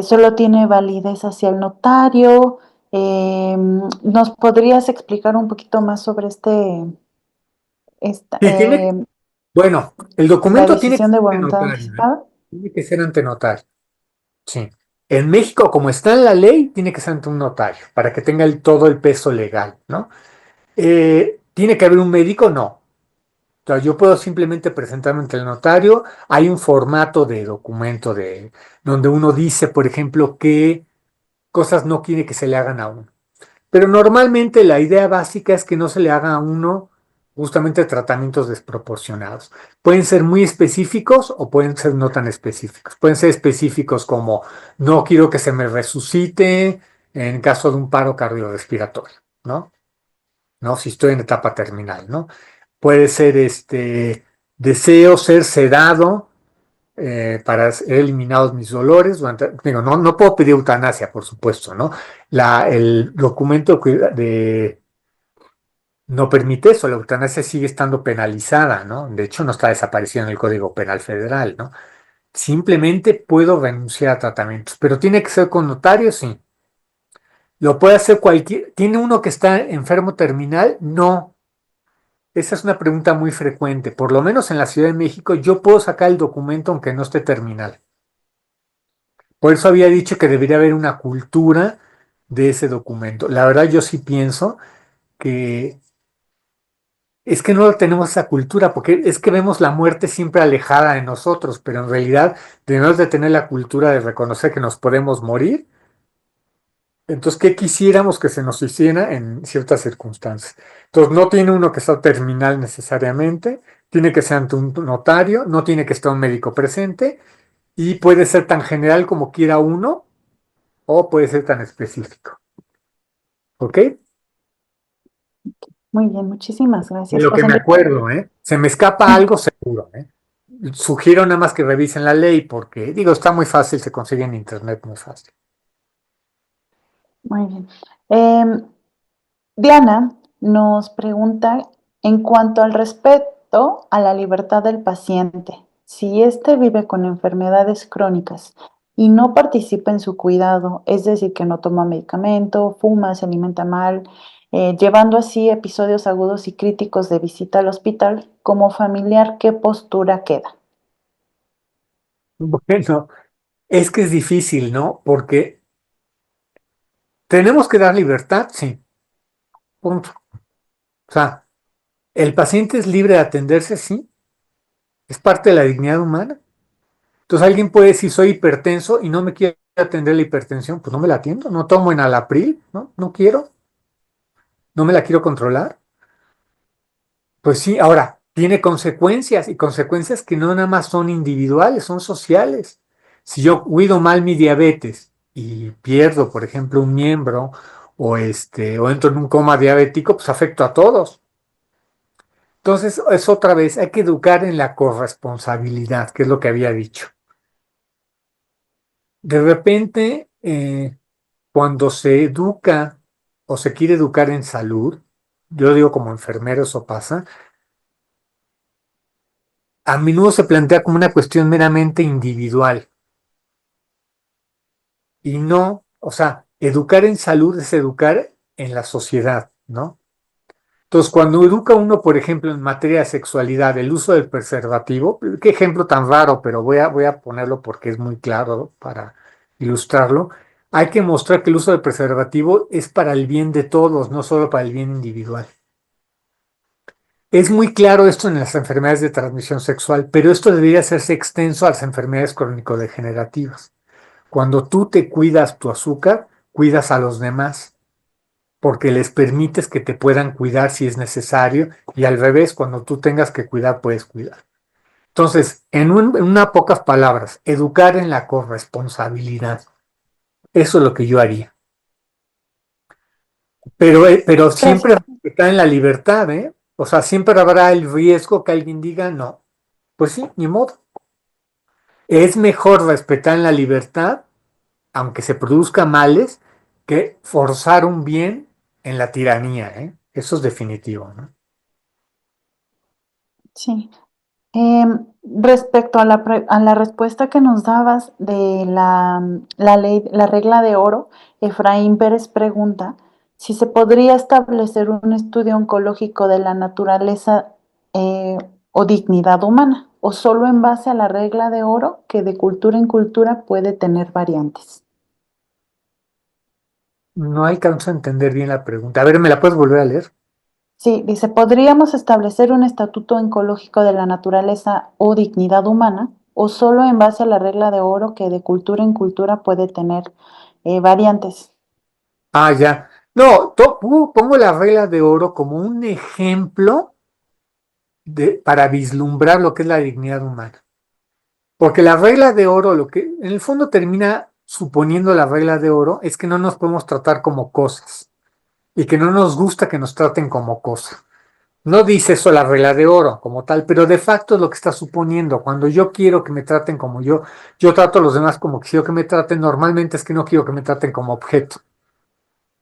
solo tiene validez hacia el notario. ¿Nos podrías explicar un poquito más sobre esta, Sí, bueno, el la documento tiene que decisión ser de ante voluntad notario, ¿eh? anticipada? Tiene que ser ante notario. Sí. En México, como está en la ley, tiene que ser ante un notario para que tenga todo el peso legal, ¿no? ¿Tiene que haber un médico? No. Entonces, yo puedo simplemente presentarme ante el notario. Hay un formato de documento donde uno dice, por ejemplo, qué cosas no quiere que se le hagan a uno. Pero normalmente la idea básica es que no se le haga a uno justamente tratamientos desproporcionados. Pueden ser muy específicos o pueden ser no tan específicos. Pueden ser específicos como no quiero que se me resucite en caso de un paro cardiorrespiratorio, ¿no? ¿No? Si estoy en etapa terminal, ¿no? Puede ser deseo ser sedado para ser eliminados mis dolores. Digo, no, no puedo pedir eutanasia, por supuesto, ¿no? El documento no permite eso, la eutanasia sigue estando penalizada, ¿no? De hecho, no está desapareciendo en el Código Penal Federal, ¿no? Simplemente puedo renunciar a tratamientos, pero tiene que ser con notario, sí. ¿Lo puede hacer cualquier? ¿Tiene uno que está enfermo terminal? No. Esa es una pregunta muy frecuente. Por lo menos en la Ciudad de México, yo puedo sacar el documento aunque no esté terminal. Por eso había dicho que debería haber una cultura de ese documento. La verdad, yo sí pienso que es que no tenemos esa cultura, porque es que vemos la muerte siempre alejada de nosotros, pero en realidad debemos de tener la cultura de reconocer que nos podemos morir. Entonces, ¿qué quisiéramos que se nos hiciera en ciertas circunstancias? Entonces, no tiene uno que estar terminal necesariamente, tiene que ser ante un notario, no tiene que estar un médico presente y puede ser tan general como quiera uno o puede ser tan específico. ¿Ok? Muy bien, muchísimas De gracias, lo que José me Luis. acuerdo, ¿eh? Se me escapa algo seguro, ¿eh? Sugiero nada más que revisen la ley porque, digo, está muy fácil, se consigue en internet muy fácil. Muy bien. Em, Diana nos pregunta en cuanto al respeto a la libertad del paciente, si éste vive con enfermedades crónicas y no participa en su cuidado, es decir, que no toma medicamento, fuma, se alimenta mal, llevando así episodios agudos y críticos de visita al hospital, como familiar, ¿qué postura queda? Bueno, es que es difícil, ¿no? Porque tenemos que dar libertad, sí, punto. O sea, el paciente es libre de atenderse, sí, es parte de la dignidad humana. Entonces alguien puede decir, soy hipertenso y no me quiero atender la hipertensión, pues no me la atiendo, no tomo enalapril, ¿no? No quiero, no me la quiero controlar. Pues sí, ahora, tiene consecuencias y consecuencias que no nada más son individuales, son sociales. Si yo cuido mal mi diabetes y pierdo, por ejemplo, un miembro o entro en un coma diabético, pues afecto a todos. Entonces, es otra vez, hay que educar en la corresponsabilidad, que es lo que había dicho. De repente, cuando se educa o se quiere educar en salud, yo digo como enfermero eso pasa, a menudo se plantea como una cuestión meramente individual y no, o sea, educar en salud es educar en la sociedad, ¿no? Entonces, cuando educa uno, por ejemplo, en materia de sexualidad, el uso del preservativo, qué ejemplo tan raro, pero voy a ponerlo porque es muy claro para ilustrarlo. Hay que mostrar que el uso del preservativo es para el bien de todos, no solo para el bien individual. Es muy claro esto en las enfermedades de transmisión sexual, pero esto debería hacerse extenso a las enfermedades crónico-degenerativas. Cuando tú te cuidas tu azúcar, cuidas a los demás, porque les permites que te puedan cuidar si es necesario, y al revés, cuando tú tengas que cuidar, puedes cuidar. Entonces, en unas pocas palabras, educar en la corresponsabilidad. Eso es lo que yo haría. Pero siempre Gracias. está en la libertad, ¿eh? O sea, siempre habrá el riesgo que alguien diga no. Pues sí, ni modo. Es mejor respetar en la libertad, aunque se produzca males, que forzar un bien en la tiranía, ¿eh? Eso es definitivo, ¿no? Sí. Respecto a a la respuesta que nos dabas de la ley, la regla de oro, Efraín Pérez pregunta si se podría establecer un estudio oncológico de la naturaleza o dignidad humana, o solo en base a la regla de oro que de cultura en cultura puede tener variantes. No alcanzo a entender bien la pregunta. A ver, ¿me la puedes volver a leer? Sí, dice, podríamos establecer un estatuto oncológico de la naturaleza o dignidad humana, o solo en base a la regla de oro que de cultura en cultura puede tener variantes. Ah, ya. No, pongo la regla de oro como un ejemplo para vislumbrar lo que es la dignidad humana. Porque la regla de oro, lo que en el fondo termina suponiendo la regla de oro, es que no nos podemos tratar como cosas y que no nos gusta que nos traten como cosa. No dice eso la regla de oro como tal, pero de facto es lo que está suponiendo. Cuando yo quiero que me traten como yo trato a los demás como quiero que me traten, normalmente es que no quiero que me traten como objeto,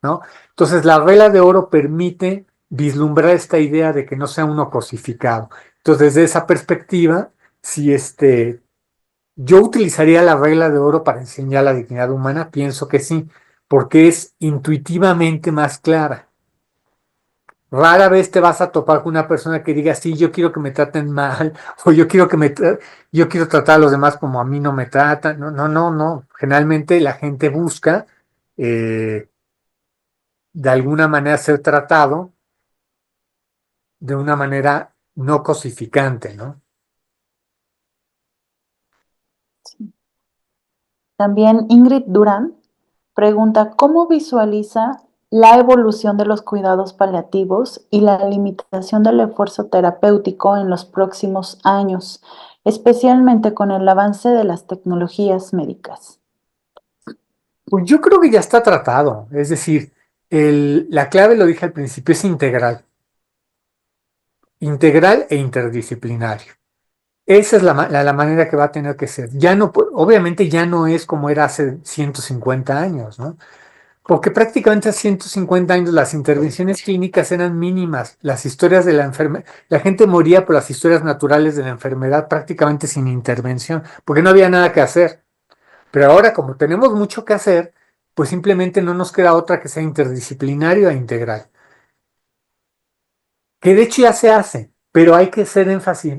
¿no? Entonces la regla de oro permite vislumbrar esta idea de que no sea uno cosificado. Entonces, desde esa perspectiva, si yo utilizaría la regla de oro para enseñar la dignidad humana, pienso que sí, porque es intuitivamente más clara. Rara vez te vas a topar con una persona que diga, sí, yo quiero que me traten mal, o yo quiero tratar a los demás como a mí no me tratan. No, no, no, no. Generalmente la gente busca eh, de alguna manera ser tratado de una manera no cosificante, ¿no? También Ingrid Durán pregunta, ¿cómo visualiza la evolución de los cuidados paliativos y la limitación del esfuerzo terapéutico en los próximos años, especialmente con el avance de las tecnologías médicas? Pues yo creo que ya está tratado. Es decir, la clave, lo dije al principio, es integral. Integral e interdisciplinario. Esa es la manera que va a tener que ser. Ya no, obviamente ya no es como era hace 150 años, ¿no? Porque prácticamente hace 150 años las intervenciones clínicas eran mínimas. Las historias de la enfermedad, la gente moría por las historias naturales de la enfermedad prácticamente sin intervención, porque no había nada que hacer. Pero ahora, como tenemos mucho que hacer, pues simplemente no nos queda otra que sea interdisciplinario e integral. Que de hecho ya se hace, pero hay que hacer énfasis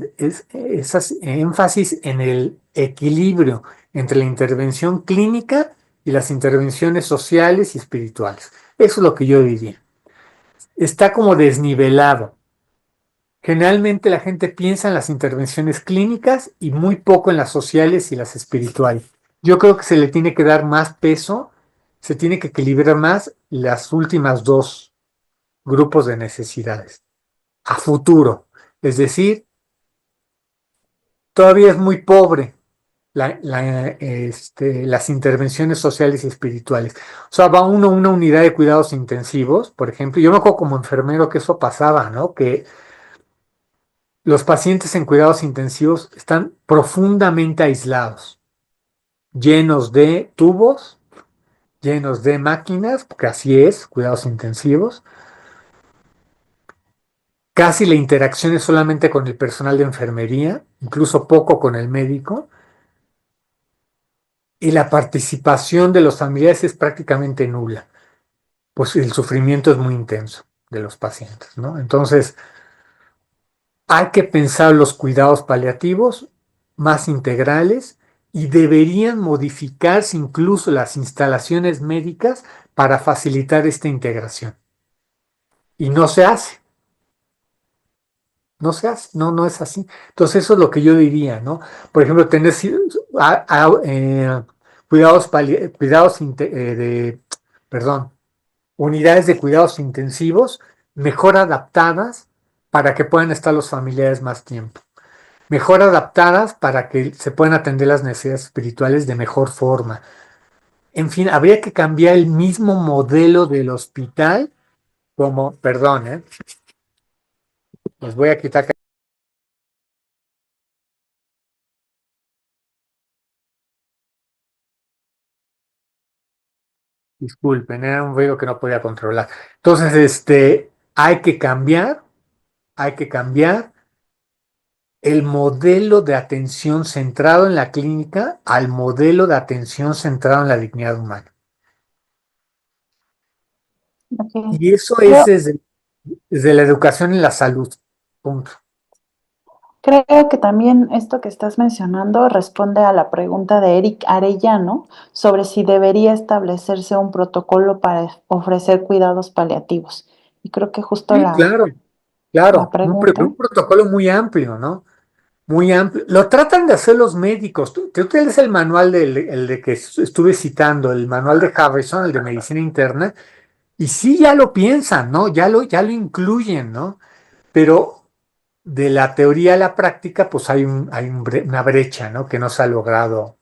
en el equilibrio entre la intervención clínica y las intervenciones sociales y espirituales. Eso es lo que yo diría. Está como desnivelado. Generalmente la gente piensa en las intervenciones clínicas y muy poco en las sociales y las espirituales. Yo creo que se le tiene que dar más peso, se tiene que equilibrar más las últimas dos grupos de necesidades a futuro. Es decir, todavía es muy pobre las intervenciones sociales y espirituales. O sea, va uno a una unidad de cuidados intensivos, por ejemplo. Yo me acuerdo como enfermero que eso pasaba, ¿no? Que los pacientes en cuidados intensivos están profundamente aislados, llenos de tubos, llenos de máquinas, porque así es, cuidados intensivos. Casi la interacción es solamente con el personal de enfermería, incluso poco con el médico. Y la participación de los familiares es prácticamente nula, pues el sufrimiento es muy intenso de los pacientes, ¿no? Entonces, hay que pensar los cuidados paliativos más integrales y deberían modificarse incluso las instalaciones médicas para facilitar esta integración. Y no se hace, no se hace, no, no es así. Entonces, eso es lo que yo diría, ¿no? Por ejemplo, tener cuidados perdón, unidades de cuidados intensivos mejor adaptadas para que puedan estar los familiares más tiempo, mejor adaptadas para que se puedan atender las necesidades espirituales de mejor forma. En fin, habría que cambiar el mismo modelo del hospital como, perdón, les voy a quitar, disculpen, era un ruido que no podía controlar. Entonces, hay que cambiar el modelo de atención centrado en la clínica al modelo de atención centrado en la dignidad humana. Ok. Y eso es Creo, desde la educación en la salud. Punto. creo que también esto que estás mencionando responde a la pregunta de Eric Arellano sobre si debería establecerse un protocolo para ofrecer cuidados paliativos. Y creo que justo Sí, claro. la claro, pregunta. un protocolo muy amplio, ¿no? Muy amplio. Lo tratan de hacer los médicos. Tú lees el manual el de que estuve citando, el manual de Harrison, el de medicina interna, y sí ya lo piensan, ¿no? Ya lo incluyen, ¿no? Pero de la teoría a la práctica, pues una brecha, ¿no? Que no se ha logrado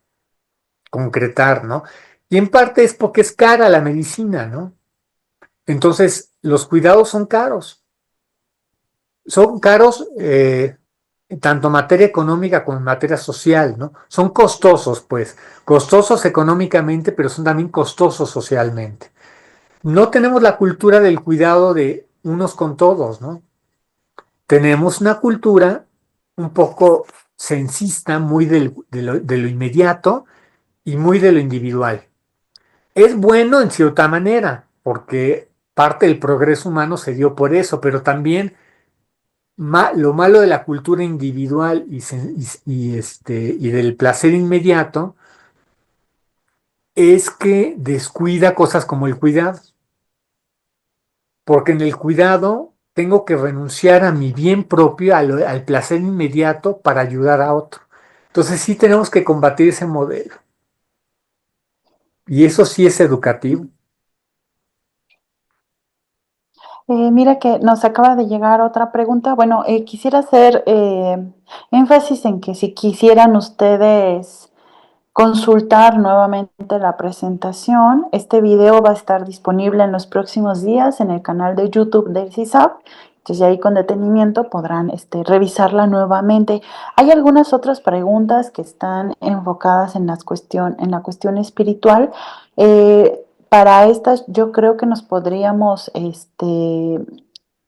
concretar, ¿no? Y en parte es porque es cara la medicina, ¿no? Entonces, los cuidados son caros tanto en materia económica como en materia social, ¿no? Son costosos, pues, costosos económicamente, pero son también costosos socialmente. No tenemos la cultura del cuidado de unos con todos, ¿no? Tenemos una cultura un poco censista, muy de lo inmediato y muy de lo individual. Es bueno en cierta manera, porque parte del progreso humano se dio por eso, pero también lo malo de la cultura individual y del placer inmediato es que descuida cosas como el cuidado, porque en el cuidado tengo que renunciar a mi bien propio, al placer inmediato para ayudar a otro. Entonces sí tenemos que combatir ese modelo y eso sí es educativo. Mira que nos acaba de llegar otra pregunta. Bueno, quisiera hacer énfasis en que si quisieran ustedes consultar nuevamente la presentación, este video va a estar disponible en los próximos días en el canal de YouTube del CISAP. Entonces, ahí con detenimiento podrán revisarla nuevamente. Hay algunas otras preguntas que están enfocadas en, en la cuestión espiritual. Para estas, yo creo que nos podríamos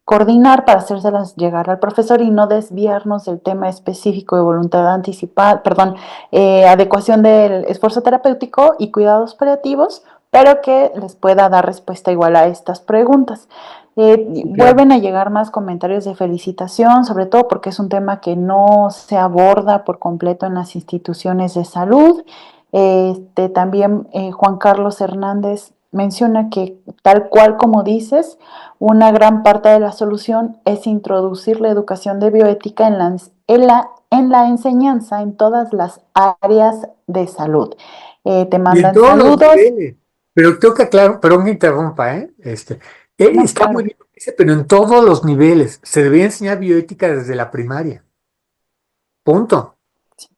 coordinar para hacérselas llegar al profesor y no desviarnos del tema específico de voluntad anticipada, perdón, adecuación del esfuerzo terapéutico y cuidados paliativos, pero que les pueda dar respuesta igual a estas preguntas. Sí, claro. Vuelven a llegar más comentarios de felicitación, sobre todo porque es un tema que no se aborda por completo en las instituciones de salud. También Juan Carlos Hernández menciona que tal cual como dices, una gran parte de la solución es introducir la educación de bioética en la enseñanza en todas las áreas de salud. Te Y en mandan todos los saludos. niveles. Pero tengo que aclarar, perdón que interrumpa, ¿eh? No, Está muy claro. bien, lo que dice, pero en todos los niveles. Se debería enseñar bioética desde la primaria. Punto.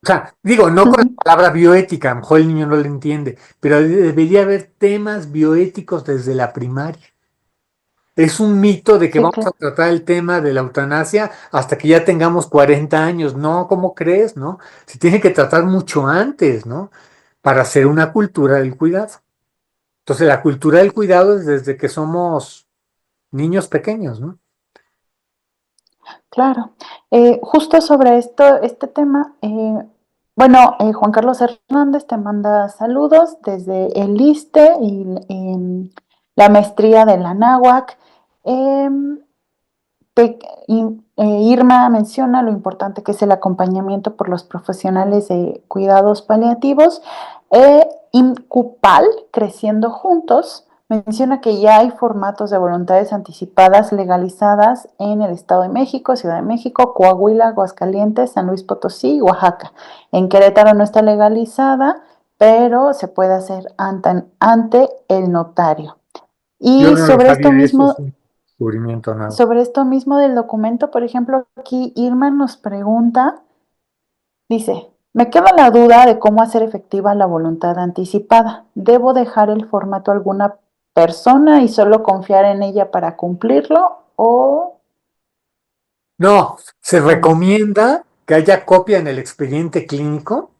O sea, digo, no con la Ujú. palabra bioética, a lo mejor el niño no lo entiende, pero debería haber temas bioéticos desde la primaria. Es un mito de que Sí, vamos a claro. tratar el tema de la eutanasia hasta que ya tengamos 40 años. No, ¿cómo crees, no? Se tiene que tratar mucho antes, ¿no? Para hacer una cultura del cuidado. Entonces, la cultura del cuidado es desde que somos niños pequeños, ¿no? Claro. Justo sobre este tema, bueno, Juan Carlos Hernández te manda saludos desde el ISSSTE y la maestría de la NAHUAC. Em, Irma menciona lo importante que es el acompañamiento por los profesionales de cuidados paliativos. INCUPAL, Creciendo Juntos, menciona que ya hay formatos de voluntades anticipadas legalizadas en el Estado de México, Ciudad de México, Coahuila, Aguascalientes, San Luis Potosí y Oaxaca. En Querétaro no está legalizada, pero se puede hacer ante el notario. Yo Y no lo sabía, eso es un descubrimiento nuevo. sobre esto mismo del documento, por ejemplo, aquí Irma nos pregunta, dice, me queda la duda de cómo hacer efectiva la voluntad anticipada. ¿Debo dejar el formato a alguna persona y solo confiar en ella para cumplirlo No, se o no? recomienda que haya copia en el expediente clínico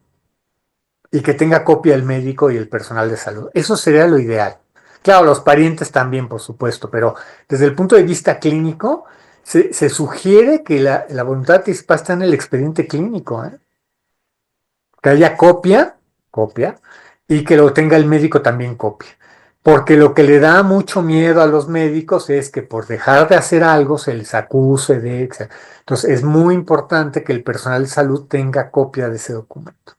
y que tenga copia el médico y el personal de salud. Eso sería lo ideal. Claro, los parientes también, por supuesto, pero desde el punto de vista clínico, se sugiere que la voluntad anticipada está en el expediente clínico, ¿eh? Que haya copia, y que lo tenga el médico también copia. Porque lo que le da mucho miedo a los médicos es que por dejar de hacer algo se les acuse de, etc. Entonces es muy importante que el personal de salud tenga copia de ese documento.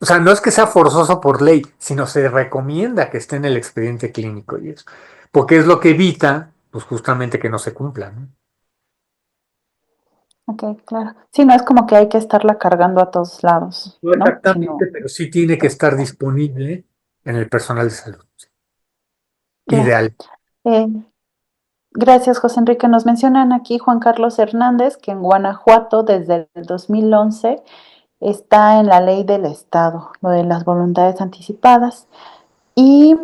O sea, no es que sea forzoso por ley, sino se recomienda que esté en el expediente clínico y eso. Porque es lo que evita, pues justamente que no se cumpla, ¿no? Ok, claro. Sí, no es como que hay que estarla cargando a todos lados, No ¿no? exactamente, Sino, pero sí tiene que estar disponible en el personal de salud. claro. Ideal. Eh, Gracias, José Enrique. Nos mencionan aquí Juan Carlos Hernández, que en Guanajuato desde el 2011 está en la ley del Estado, lo de las voluntades anticipadas. Y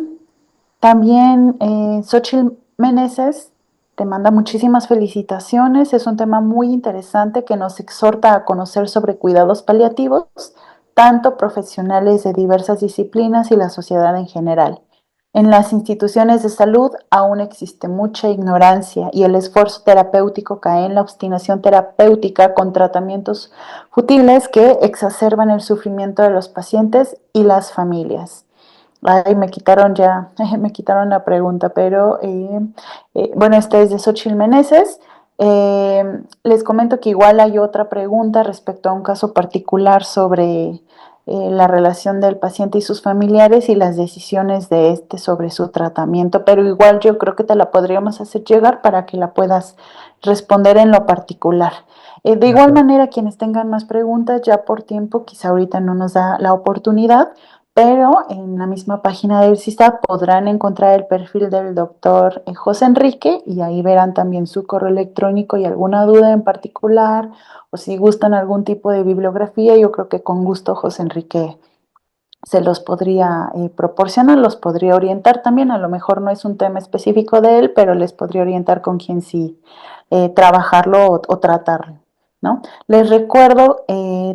también Xochitl Meneses te manda muchísimas felicitaciones. Es un tema muy interesante que nos exhorta a conocer sobre cuidados paliativos, tanto profesionales de diversas disciplinas y la sociedad en general. En las instituciones de salud aún existe mucha ignorancia y el esfuerzo terapéutico cae en la obstinación terapéutica con tratamientos futiles que exacerban el sufrimiento de los pacientes y las familias. Ay, me quitaron ya, me quitaron la pregunta, pero bueno, esta es de Xochitl Meneses. Les comento que igual hay otra pregunta respecto a un caso particular sobre la relación del paciente y sus familiares y las decisiones de este sobre su tratamiento, pero igual yo creo que te la podríamos hacer llegar para que la puedas responder en lo particular. De De igual acuerdo. manera, quienes tengan más preguntas, ya por tiempo, quizá ahorita no nos da la oportunidad, pero en la misma página del CISAP podrán encontrar el perfil del doctor José Enrique y ahí verán también su correo electrónico y alguna duda en particular o si gustan algún tipo de bibliografía, yo creo que con gusto José Enrique se los podría proporcionar, los podría orientar también, a lo mejor no es un tema específico de él, pero les podría orientar con quien sí trabajarlo o tratarlo, ¿no? Les recuerdo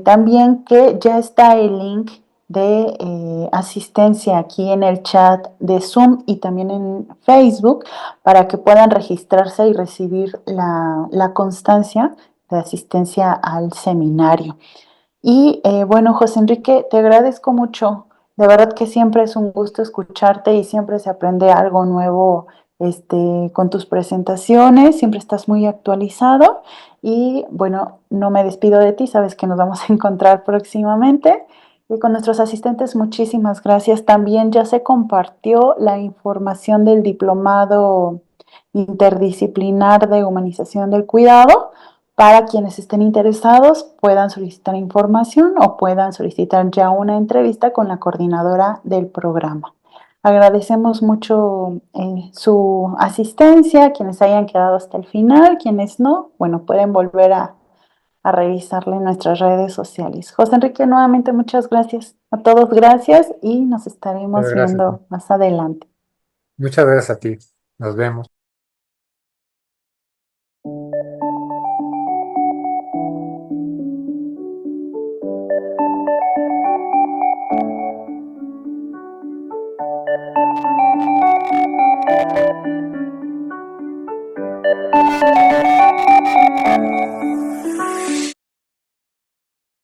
también que ya está el link de asistencia aquí en el chat de Zoom y también en Facebook para que puedan registrarse y recibir la constancia de asistencia al seminario. Y bueno, José Enrique, te agradezco mucho. De verdad que siempre es un gusto escucharte y siempre se aprende algo nuevo con tus presentaciones, siempre estás muy actualizado. Y bueno, no me despido de ti, sabes que nos vamos a encontrar próximamente. Y con nuestros asistentes, muchísimas gracias. También ya se compartió la información del diplomado interdisciplinar de humanización del cuidado para quienes estén interesados puedan solicitar información o puedan solicitar ya una entrevista con la coordinadora del programa. Agradecemos mucho su asistencia, quienes hayan quedado hasta el final, quienes no, bueno, pueden volver a revisarla en nuestras redes sociales. José Enrique, nuevamente muchas gracias. A todos gracias y nos estaremos Muchas gracias a ti. viendo más adelante. Muchas gracias a ti. Nos vemos.